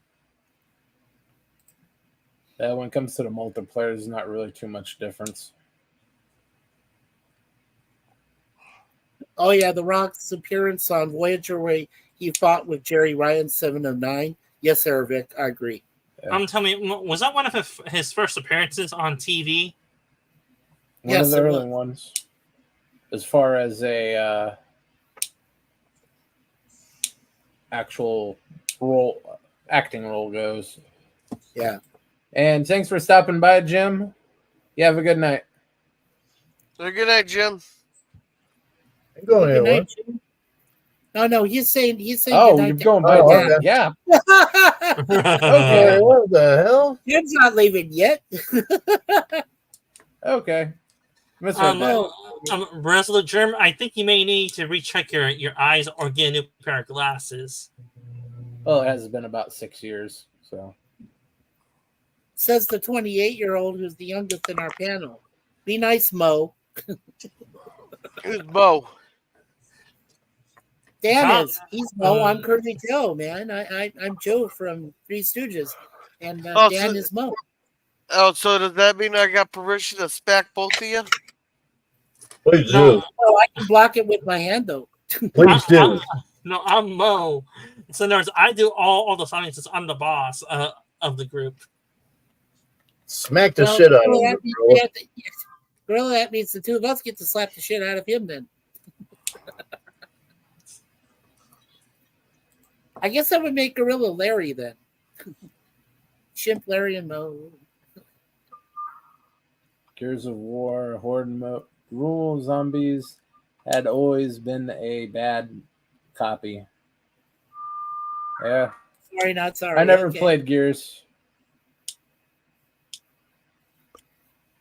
When it comes to the multiplayer, there's not really too much difference. Oh, yeah, The Rock's appearance on Voyager where he fought with Jerry Ryan, 7 of 9. Yes, sir, Vic, I agree. Yeah. Tell me, was that one of his first appearances on TV? One of Yes, the it early was. ones. As far as a actual acting role goes. Yeah. And thanks for stopping by, Jim. You have a good night. Have a good night, Jim. I'm going Good anywhere. night, Jim. No, he's saying Oh, good you're night. going by Oh, Jim. okay. Yeah. Okay, Okay. what the hell? Jim's not leaving yet. Okay. Mr. Bennett. Resolute Germ, I think you may need to recheck your eyes or get a new pair of glasses. Well, it has been about 6 years, so. Says the 28-year-old who's the youngest in our panel. Be nice, Mo. Who's Bo? Dan Huh? is. He's Mo. I'm Curly Joe, man. I'm Joe from Three Stooges. And Oh, Dan so- is Mo. Oh, so does that mean I got permission to smack both of you? Please No, do. Oh, I can block it with my hand, though. Please do. I'm Mo. So there's I do all the silences. I'm the boss of the group. Smack the Well, shit out of Gorilla, him, that means Gorilla. Gorilla, that means the two of us get to slap the shit out of him then. I guess that would make Gorilla Larry then. Chimp Larry and Mo. Gears of War, Horde mode, Rule Zombies had always been a bad copy. Yeah. Sorry, not sorry. I never Okay. played Gears.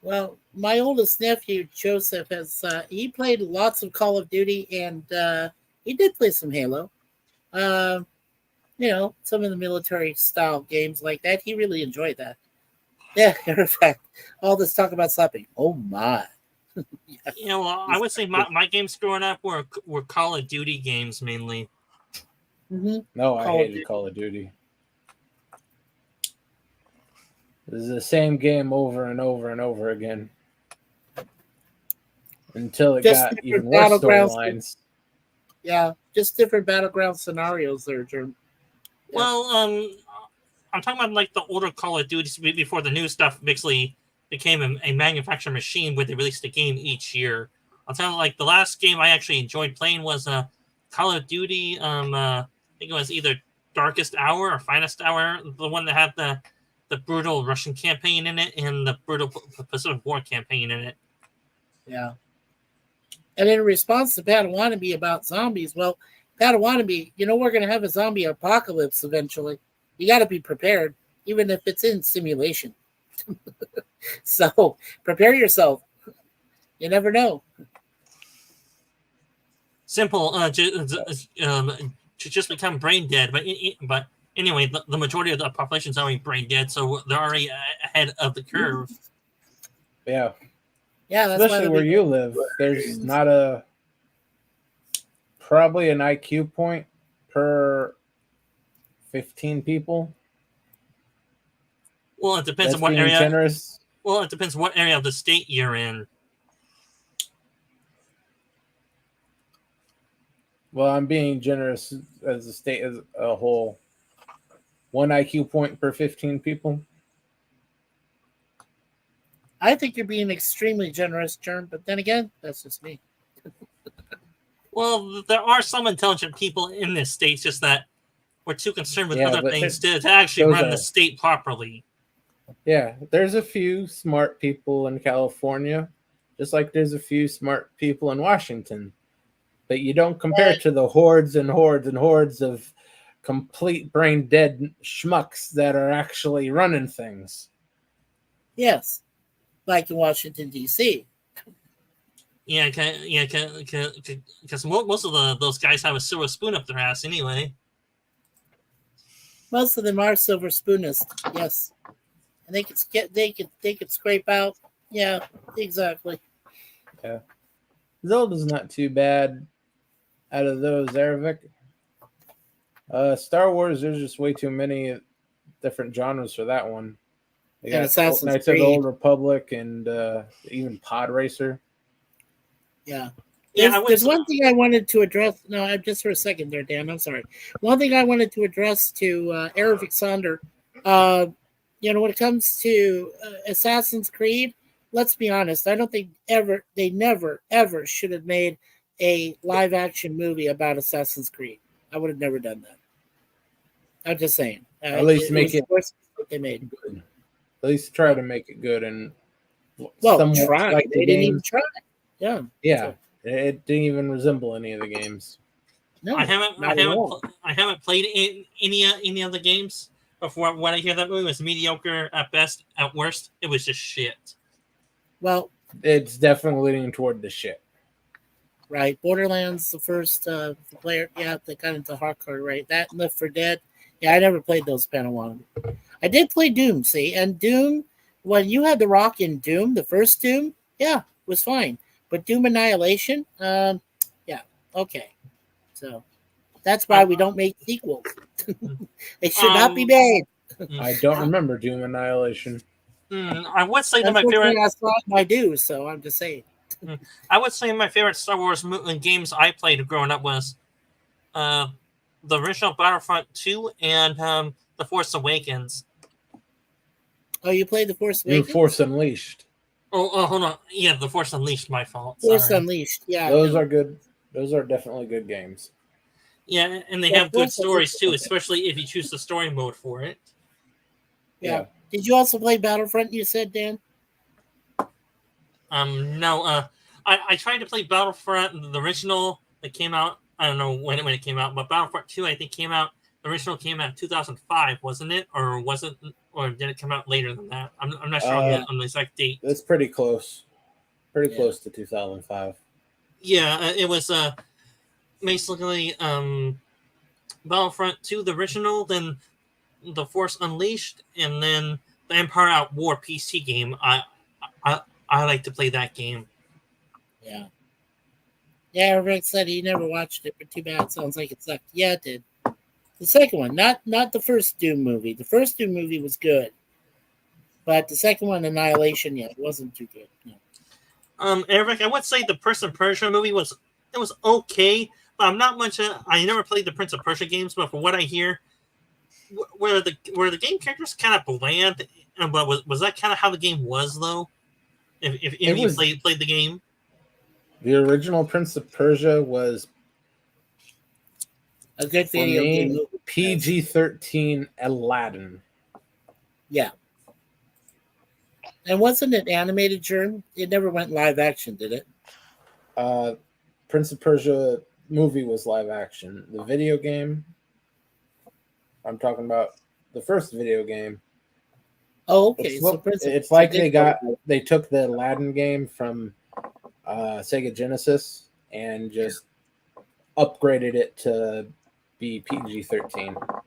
Well, my oldest nephew, Joseph, has he played lots of Call of Duty and he did play some Halo. Some of the military style games like that. He really enjoyed that. Yeah, matter of fact, all this talk about slapping. Oh my. Yeah. I would say my games growing up were Call of Duty games mainly. Mm-hmm. No, I Call of hated Duty. Call of Duty. This is the same game over and over and over again. Until it Just got different even worse battlegrounds. storylines. Yeah, just different battleground scenarios there, Jerm. Yeah. Well, I'm talking about like the older Call of Duty before the new stuff basically became a manufacturing machine where they released a game each year. I'll tell you, like the last game I actually enjoyed playing was Call of Duty. I think it was either Darkest Hour or Finest Hour, the one that had the brutal Russian campaign in it and the brutal Pacific War campaign in it. Yeah. And in response to Padawannabe about zombies, well, Padawannabe, we're going to have a zombie apocalypse eventually. You got to be prepared, even if it's in simulation. So prepare yourself. You never know. Simple, to just become brain dead. But anyway, the majority of the population is already brain dead, so they're already ahead of the curve. Yeah. Yeah, that's especially where you live. There's not probably an IQ point per 15 people. Well, it depends That's on what being area. generous. Well, it depends what area of the state you're in. Well, I'm being generous as a state as a whole. 1 IQ point per 15 people. I think you're being extremely generous, Germ, but then again, that's just me. Well, there are some intelligent people in this state, just that we're too concerned with Yeah, other but things to actually those run the are- state properly. Yeah, there's a few smart people in California, just like there's a few smart people in Washington. But you don't compare to the hordes and hordes and hordes of complete brain dead schmucks that are actually running things. Yes, like in Washington, D.C. Yeah, because most of those guys have a silver spoon up their ass anyway. Most of them are silver spoonist. Yes, and they could scrape out. Yeah, exactly. Zelda's not too bad out of those, Ervik. Star Wars, there's just way too many different genres for that one. They And got Assassin's Knights of Creed. the Old Republic and even Pod Racer. Yeah. Yeah, There's one thing I wanted to address. No, just for a second there, Dan. I'm sorry. One thing I wanted to address to Eric Sonder. When it comes to Assassin's Creed, let's be honest. I don't think they never, ever should have made a live action movie about Assassin's Creed. I would have never done that. I'm just saying. At least make it worse what they made. good. At least try to make it good and Well, try. like They the didn't game. even try. Yeah. Yeah, it didn't even resemble any of the games. No, I haven't played any of the games. Before when I hear that movie was mediocre at best, at worst, it was just shit. Well, It's definitely leaning toward the shit. right. Borderlands, the first player, yeah, they got into hardcore, right? That and Left 4 Dead. Yeah, I never played those Padawan. I did play Doom, see, and Doom, when you had the Rock in Doom, the first Doom, yeah, was fine. But Doom Annihilation, yeah, okay. So that's why we don't make sequels. They should not be made. I don't remember Doom Annihilation. I would say that my Unfortunately, favorite. I saw it in my do, so I'm just saying. I would say my favorite Star Wars games I played growing up was the original Battlefront 2 and The Force Awakens. Oh, you played The Force New Awakens? Force Unleashed. Oh, hold on. Yeah, The Force Unleashed, my fault. Force Sorry. Unleashed, yeah. Those are good. Those are definitely good games. Yeah, and they Yeah, have good Force stories too, Unleashed. especially if you choose the story mode for it. Yeah. Did you also play Battlefront, you said, Dan? No, I tried to play Battlefront, the original that came out. I don't know when it came out, but Battlefront 2 I think came out. The original came out in 2005, wasn't it? Or was it? Or did it come out later than that? I'm not sure on the exact date. It's pretty close. Pretty close to 2005. Yeah, it was basically Battlefront 2, the original, then The Force Unleashed, and then the Empire at War PC game. I like to play that game. Yeah. Yeah, Rick said he never watched it, but too bad. Sounds like it sucked. Yeah, it did. The second one, not the first Doom movie. The first Doom movie was good. But the second one, Annihilation, yeah, it wasn't too good. No. Eric, I would say the Prince of Persia movie was okay, but I'm not much. I never played the Prince of Persia games, but from what I hear, where the game characters kind of bland, but was that kind of how the game was though? If you played the game, the original Prince of Persia was a good video game movie. PG-13 Aladdin. Yeah. And wasn't it animated, Germ? It never went live action, did it? Prince of Persia movie was live action. The video game, I'm talking about the first video game. Oh, okay. It's like they took the Aladdin game from Sega Genesis and just upgraded it to be PG-13.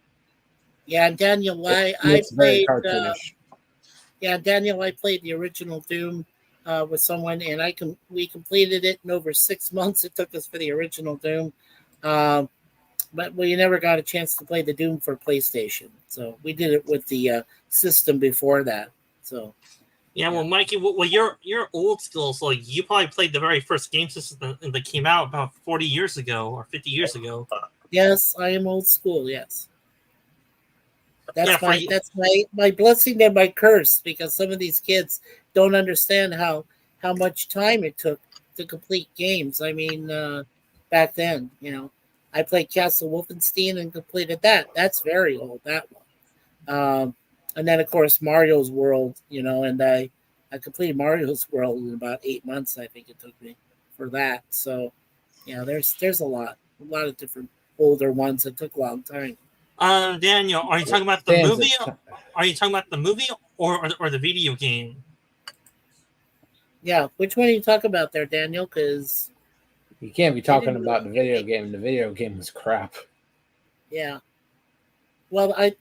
Yeah, Daniel, I played. Daniel, I played the original Doom with someone, and we completed it in over 6 months. It took us for the original Doom, but we never got a chance to play the Doom for PlayStation. So we did it with the system before that. So. Yeah, well, Mikey, you're old school, so you probably played the very first game system that came out about 40 years ago or 50 years ago. Yes, I am old school. Yes. That's Yeah, for my you- that's my blessing and my curse, because some of these kids don't understand how much time it took to complete games. I mean, back then, I played Castle Wolfenstein and completed that. That's very old, that one. And then of course Mario's World, and I completed Mario's World in about 8 months. I think it took me for that. So there's a lot of different older ones that took a long time. Daniel, are you talking about the Stands movie? its Are you talking about the movie or the video game? Yeah, which one are you talking about there, Daniel? Because You can't be I talking didn't about really the video get it. game. The video game was crap. Yeah. Well, I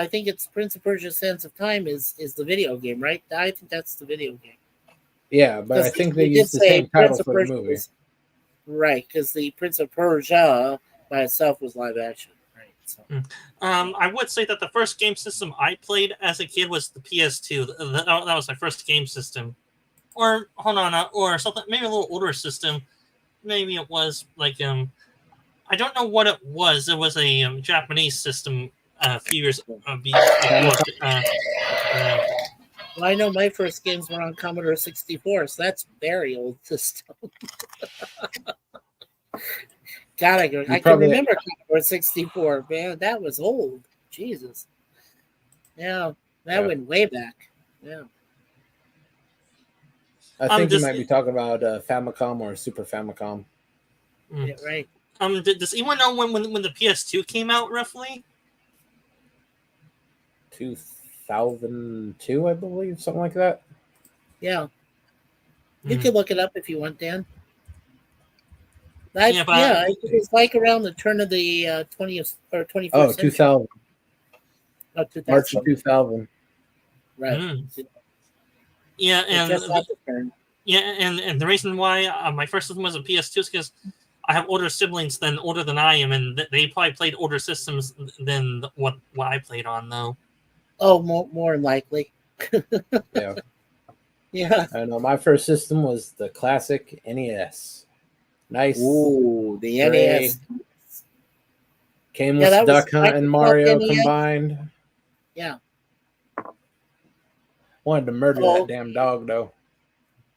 think it's Prince of Persia: Sands of Time is the video game, right? I think that's the video game. Yeah, but I Because think they you did used the say same title Prince of for the Persia movie. was right, because the Prince of Persia by itself was live action, right? So I would say that the first game system I played as a kid was the PS2. That was my first game system. Or hold on, or something, maybe a little older system. Maybe it was like I don't know what it was. It was a Japanese system a few years before. Yeah. well, I know my first games were on Commodore 64, so that's very old system. God, I can probably- remember Commodore 64. Man, that was old. Jesus. Yeah, that Yeah. went way back. Yeah. I think you just- might be talking about Famicom or Super Famicom. Mm. Yeah, right. Does anyone know when the PS2 came out roughly? 2002, I believe, something like that. Yeah. You Mm. can look it up if you want, Dan. Yeah, but- It was like around the turn of the 20th or 21st Oh, century. 2000. Oh, 2000. March of 2000. Right. Mm. Yeah, It and just had the turn. yeah, and the reason why my first system was a PS2 is because I have older siblings older than I am, and they probably played older systems than what I played on, though. Oh, more than likely. Yeah. Yeah. I know my first system was the classic NES. Nice. Ooh, the Gray. NES. Came Yeah, with that was Duck Hunt and Microsoft Mario NES. combined. Yeah. Wanted to murder Oh. that damn dog, though.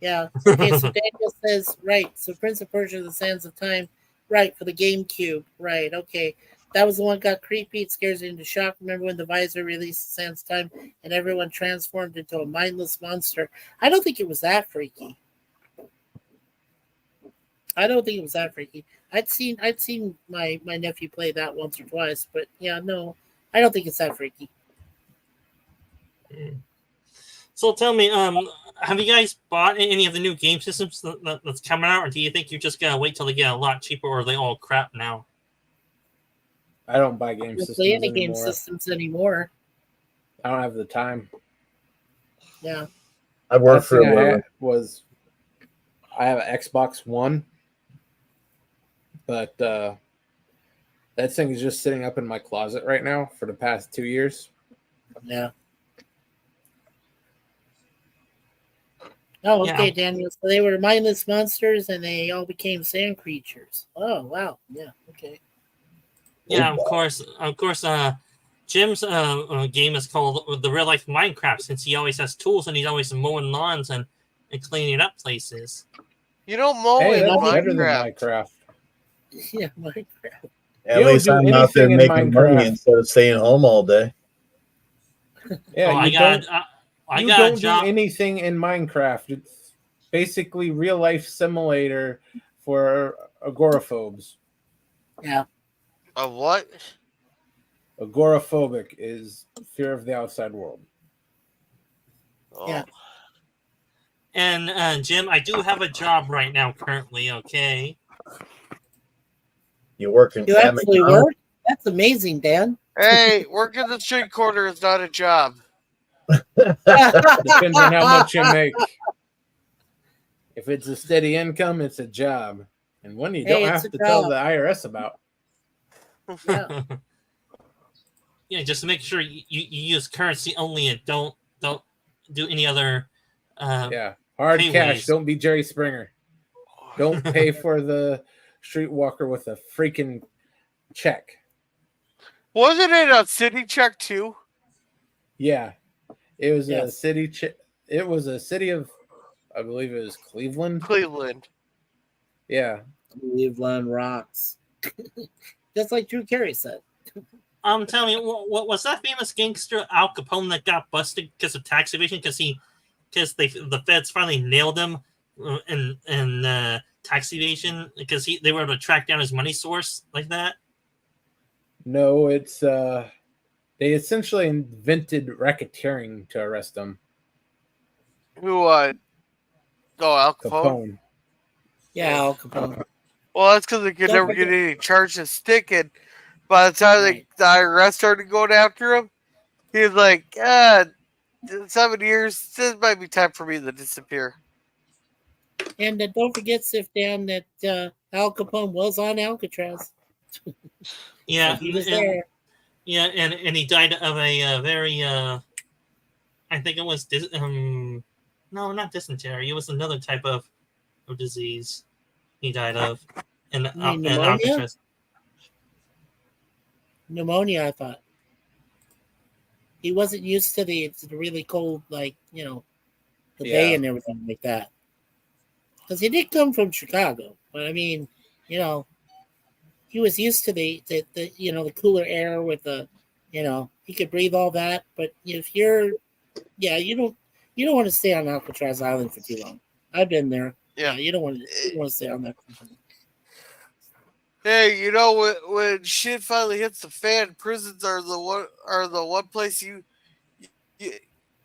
Yeah. Okay, so Daniel says, right. So Prince of Persia: The Sands of Time, right, for the GameCube. Right, okay. That was the one that got creepy. It scares you into shock. Remember when the visor released Sands of Time and everyone transformed into a mindless monster? I don't think it was that freaky. I'd seen my nephew play that once or twice, but yeah, no, I don't think it's that freaky. So tell me, have you guys bought any of the new game systems that's coming out, or do you think you just gotta wait till they get a lot cheaper, or are they all crap now? I don't buy game I don't systems play any game anymore. systems anymore. I don't have the time. Yeah. I work Last for thing a I living. had was I have an Xbox One, but that thing is just sitting up in my closet right now for the past 2 years. Yeah. Oh, okay, Yeah. Daniel. So they were mindless monsters and they all became sand creatures. Oh, wow. Yeah, okay. Yeah, of course. Jim's game is called the real life Minecraft, since he always has tools and he's always mowing lawns and cleaning up places. You don't mow Hey, in that's better than Minecraft. Minecraft. Yeah, Minecraft. At You don't least do I'm out there anything in making money Minecraft. instead of staying home all day. Yeah, I you got don't, I you got a don't do job. anything in Minecraft. It's basically real life simulator for agoraphobes. Yeah. Of what? Agoraphobic is fear of the outside world. Oh. Yeah. And Jim, I do have a job right now currently. Okay. You work in You at actually McDonald's? work? That's amazing, Dan. Hey, working the street corner is not a job. Depends on how much you make. If it's a steady income, it's a job. And one you Hey, don't it's have a to tell job. the IRS about. Yeah. Yeah, just to make sure you use currency only and don't do any other. Yeah. Hard Pay cash. ways. Don't be Jerry Springer. Don't pay for the streetwalker with a freaking check. Wasn't it a city check too? Yeah, it was a Yes. city. It was a city of, I believe it was Cleveland. Cleveland. Yeah, Cleveland rocks. Just like Drew Carey said. Tell me, what was that famous gangster Al Capone that got busted because of tax evasion? Because the feds finally nailed him in tax evasion because they were able to track down his money source like that. no, it's they essentially invented racketeering to arrest him. Who? Oh, Al Capone. Capone. Yeah, Al Capone. Well, that's because they could Don't never forget- get any charges sticking. By the time Right. the IRS started going after him, he was like, 7 years. This might be time for me to disappear. And don't forget, Sif Dan, that Al Capone was on Alcatraz. Yeah, So he was there. Yeah, and he died of a very I think it was no, not dysentery. It was another type of disease he died of in You mean in pneumonia? Alcatraz. Pneumonia, I thought. He wasn't used to the really cold, like, the day and everything like that. Because he did come from Chicago. But I mean, he was used to the cooler air with he could breathe all that. But if you don't want to stay on Alcatraz Island for too long. I've been there. Yeah. You don't want to stay on that. Hey, when shit finally hits the fan, prisons are the one place you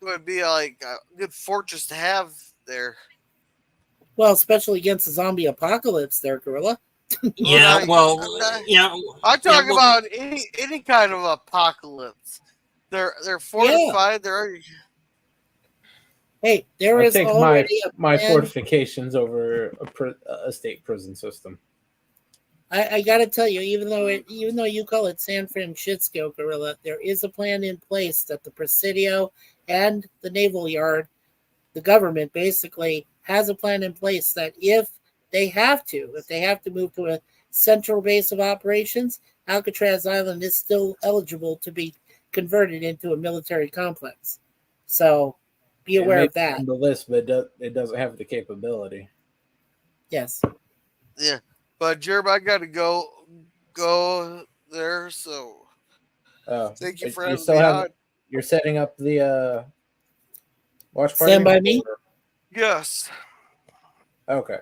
would be like a good fortress to have there. Well, especially against the zombie apocalypse, there, Gorilla. Yeah, I'm talking about any kind of apocalypse. They're fortified. Hey, there I is think already my fortifications over a state prison system. I got to tell you, even though you call it San Francisco, Gorilla, there is a plan in place that the Presidio and the Naval Yard, the government basically has a plan in place that if they have to move to a central base of operations, Alcatraz Island is still eligible to be converted into a military complex. So be aware of that. On the list, but it doesn't have the capability. Yes. Yeah. But Jerb, I gotta go there. So thank you for having me on. You're setting up the watch party. Stand by me. Yes. Okay.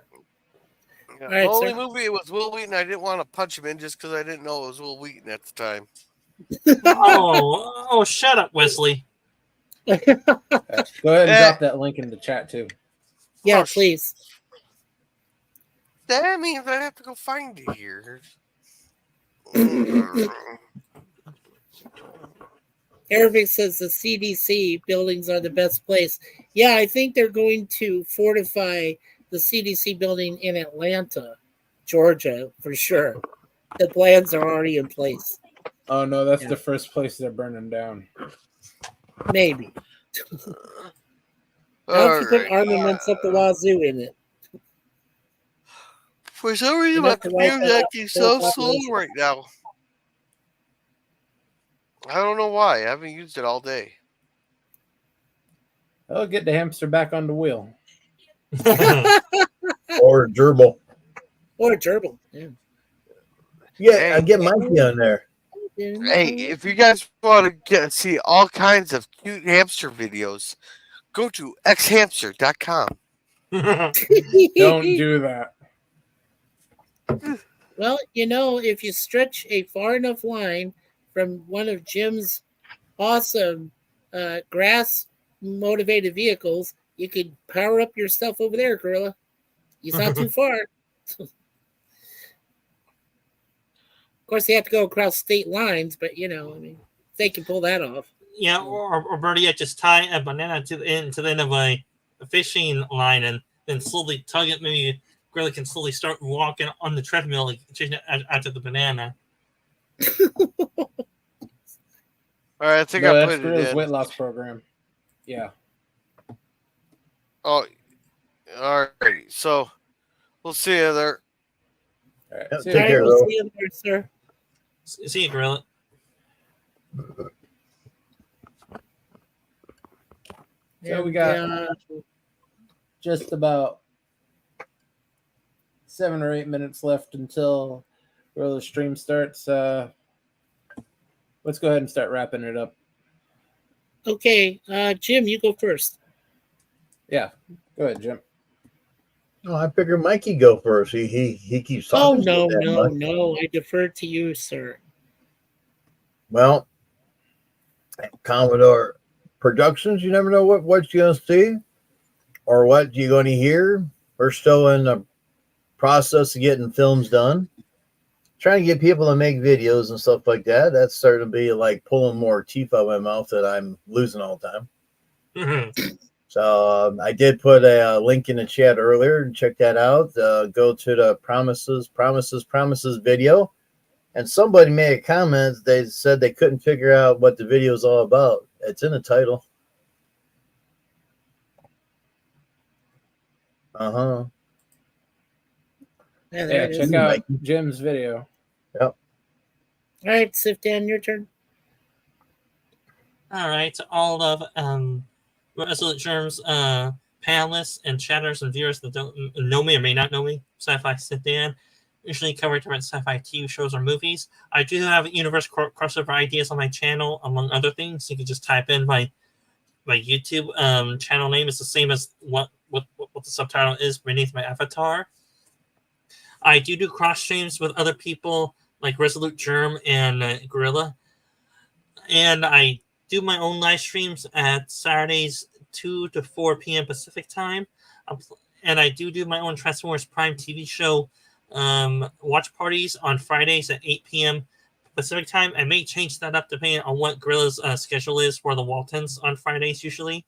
Yeah. All right, the only sir. movie it was Will Wheaton. I didn't want to punch him in just because I didn't know it was Will Wheaton at the time. oh, shut up, Wesley. Go ahead and drop that link in the chat too. Yeah, please. That means I have to go find it here. Eric says the CDC buildings are the best place. Yeah, I think they're going to fortify the CDC building in Atlanta, Georgia, for sure. The plans are already in place. Oh no, that's the first place they're burning down. Maybe. Now if you put armaments up the wazoo in it. For some reason, my computer's acting so slow right now. I don't know why. I haven't used it all day. I'll get the hamster back on the wheel. Or gerbil. Or gerbil. Yeah. Yeah, I get Mikey on there. Hey, if you guys want to see all kinds of cute hamster videos, go to xhamster.com. Don't do that. Well, if you stretch a far enough line from one of Jim's awesome grass-motivated vehicles, you could power up your stuff over there, Gorilla. It's not too far. Of course, they have to go across state lines, but, they can pull that off. Yeah, or better yet, just tie a banana to the end of a fishing line and then slowly tug it. Maybe Gorilla can slowly start walking on the treadmill, like after the banana. All right, I think I put it Gorilla's in. weight loss program. Yeah. Oh, all right. So we'll see you there. All right. Take See All right, care, we'll Gorilla. see you there, sir. See you, Gorilla. So we And, got just about 7 or 8 minutes left until the stream starts. Let's go ahead and start wrapping it up. okay, Jim, you go first. Yeah, go ahead, Jim. Oh, I figured Mikey go first. He keeps Oh, talking. no, so damn no, much. no. I defer to you, sir. Well, Commodore Productions, you never know what you're going to see or what you're going to hear. We're still in the process of getting films done. Trying to get people to make videos and stuff like that. That's starting to be like pulling more teeth out of my mouth that I'm losing all the time. Mhm. So I did put a link in the chat earlier. Check that out. Go to the Promises video. And somebody made a comment. They said they couldn't figure out what the video is all about. It's in the title. Uh-huh. Yeah, there Yeah, it is. check out Jim's video. Yep. All right, Sifdan, your turn. All right, to all of Resolute Germs panelists and chatters and viewers that don't know me or may not know me, Sci-Fi Sifdan, usually cover different sci-fi TV shows or movies. I do have universe crossover ideas on my channel, among other things. You can just type in my YouTube channel name is the same as what the subtitle is beneath my avatar. I do cross streams with other people like Resolute Germ and Gorilla, and I do my own live streams at Saturdays 2 to 4 p.m. Pacific time, and I do my own Transformers Prime TV show watch parties on Fridays at 8 p.m. Pacific time. I may change that up depending on what Gorilla's schedule is for the Waltons on Fridays usually.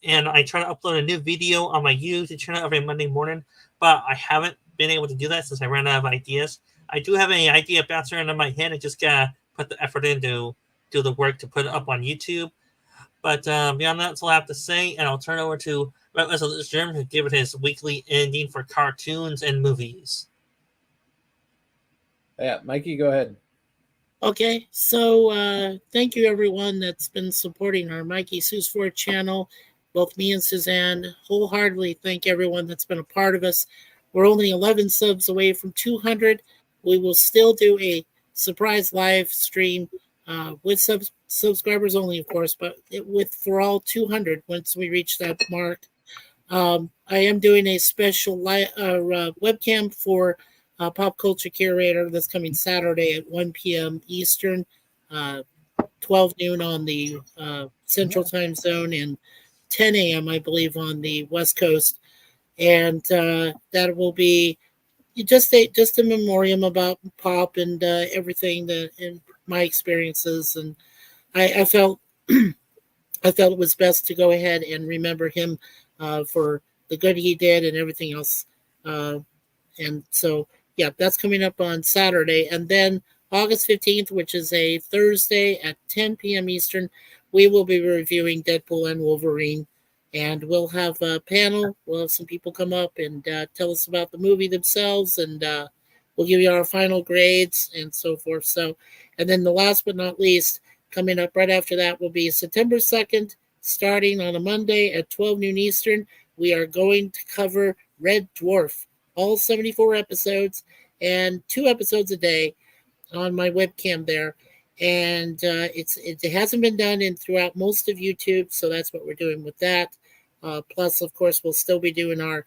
And I try to upload a new video on my YouTube channel every Monday morning, but I haven't been able to do that since I ran out of ideas. I do have an idea bouncing around in my head. I just gotta put the effort in to do the work to put it up on YouTube. But beyond that, that's all I have to say, and I'll turn over to Resolute Germ to give it his weekly ending for cartoons and movies. Yeah, Mikey, go ahead. Okay, so thank you everyone that's been supporting our Mikey Sue's Ford channel. Both me and Suzanne wholeheartedly thank everyone that's been a part of us. We're only 11 subs away from 200. We will still do a surprise live stream with subscribers only, of course, but for all 200 once we reach that mark. I am doing a special webcam for Pop Culture Curator that's coming Saturday at 1 p.m. Eastern, 12 noon on the Central Time Zone, and 10 a.m. I believe on the West Coast, and that will be just a memoriam about Pop and everything and my experiences, and I felt I felt it was best to go ahead and remember him for the good he did and everything else. And so, yeah, that's coming up on Saturday. And then August 15th, which is a Thursday at 10 p.m. Eastern, we will be reviewing Deadpool and Wolverine. And we'll have a panel. We'll have some people come up and tell us about the movie themselves. And we'll give you our final grades and so forth. So, and then the last but not least, coming up right after that will be September 2nd, starting on a Monday at 12 noon Eastern. We are going to cover Red Dwarf, all 74 episodes and 2 episodes a day on my webcam there. And it hasn't been done throughout most of YouTube, so that's what we're doing with that. Plus, of course, we'll still be doing our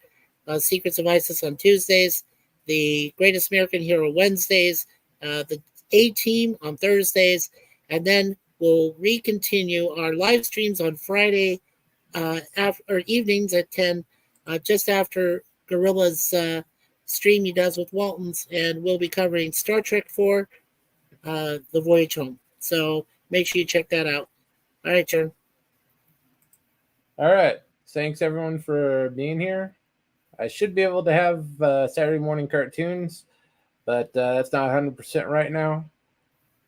Secrets of ISIS on Tuesdays, the Greatest American Hero Wednesdays, the A-Team on Thursdays, and then we'll recontinue our live streams on Friday or evenings at 10, just after Gorilla's stream he does with Waltons, and we'll be covering Star Trek 4, The Voyage Home. So make sure you check that out. All right, John. All right. Thanks, everyone, for being here. I should be able to have Saturday morning cartoons, but that's not 100% right now.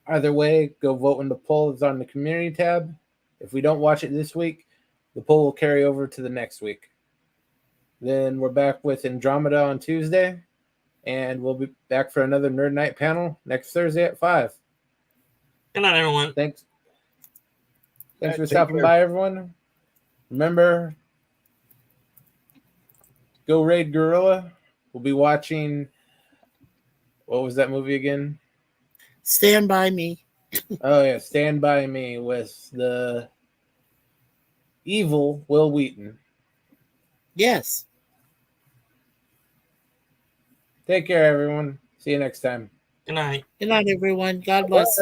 Either way, go vote when the poll is on the community tab. If we don't watch it this week, the poll will carry over to the next week. Then we're back with Andromeda on Tuesday, and we'll be back for another Nerd Night panel next Thursday at 5. Good night, everyone. Thanks for Take stopping care. by, everyone. Remember, go raid Gorilla. We'll be watching. What was that movie again? Stand By Me. Oh yeah, Stand By Me with the evil Will Wheaton. Yes. Take care, everyone. See you next time. Good night. Good night, everyone. God bless.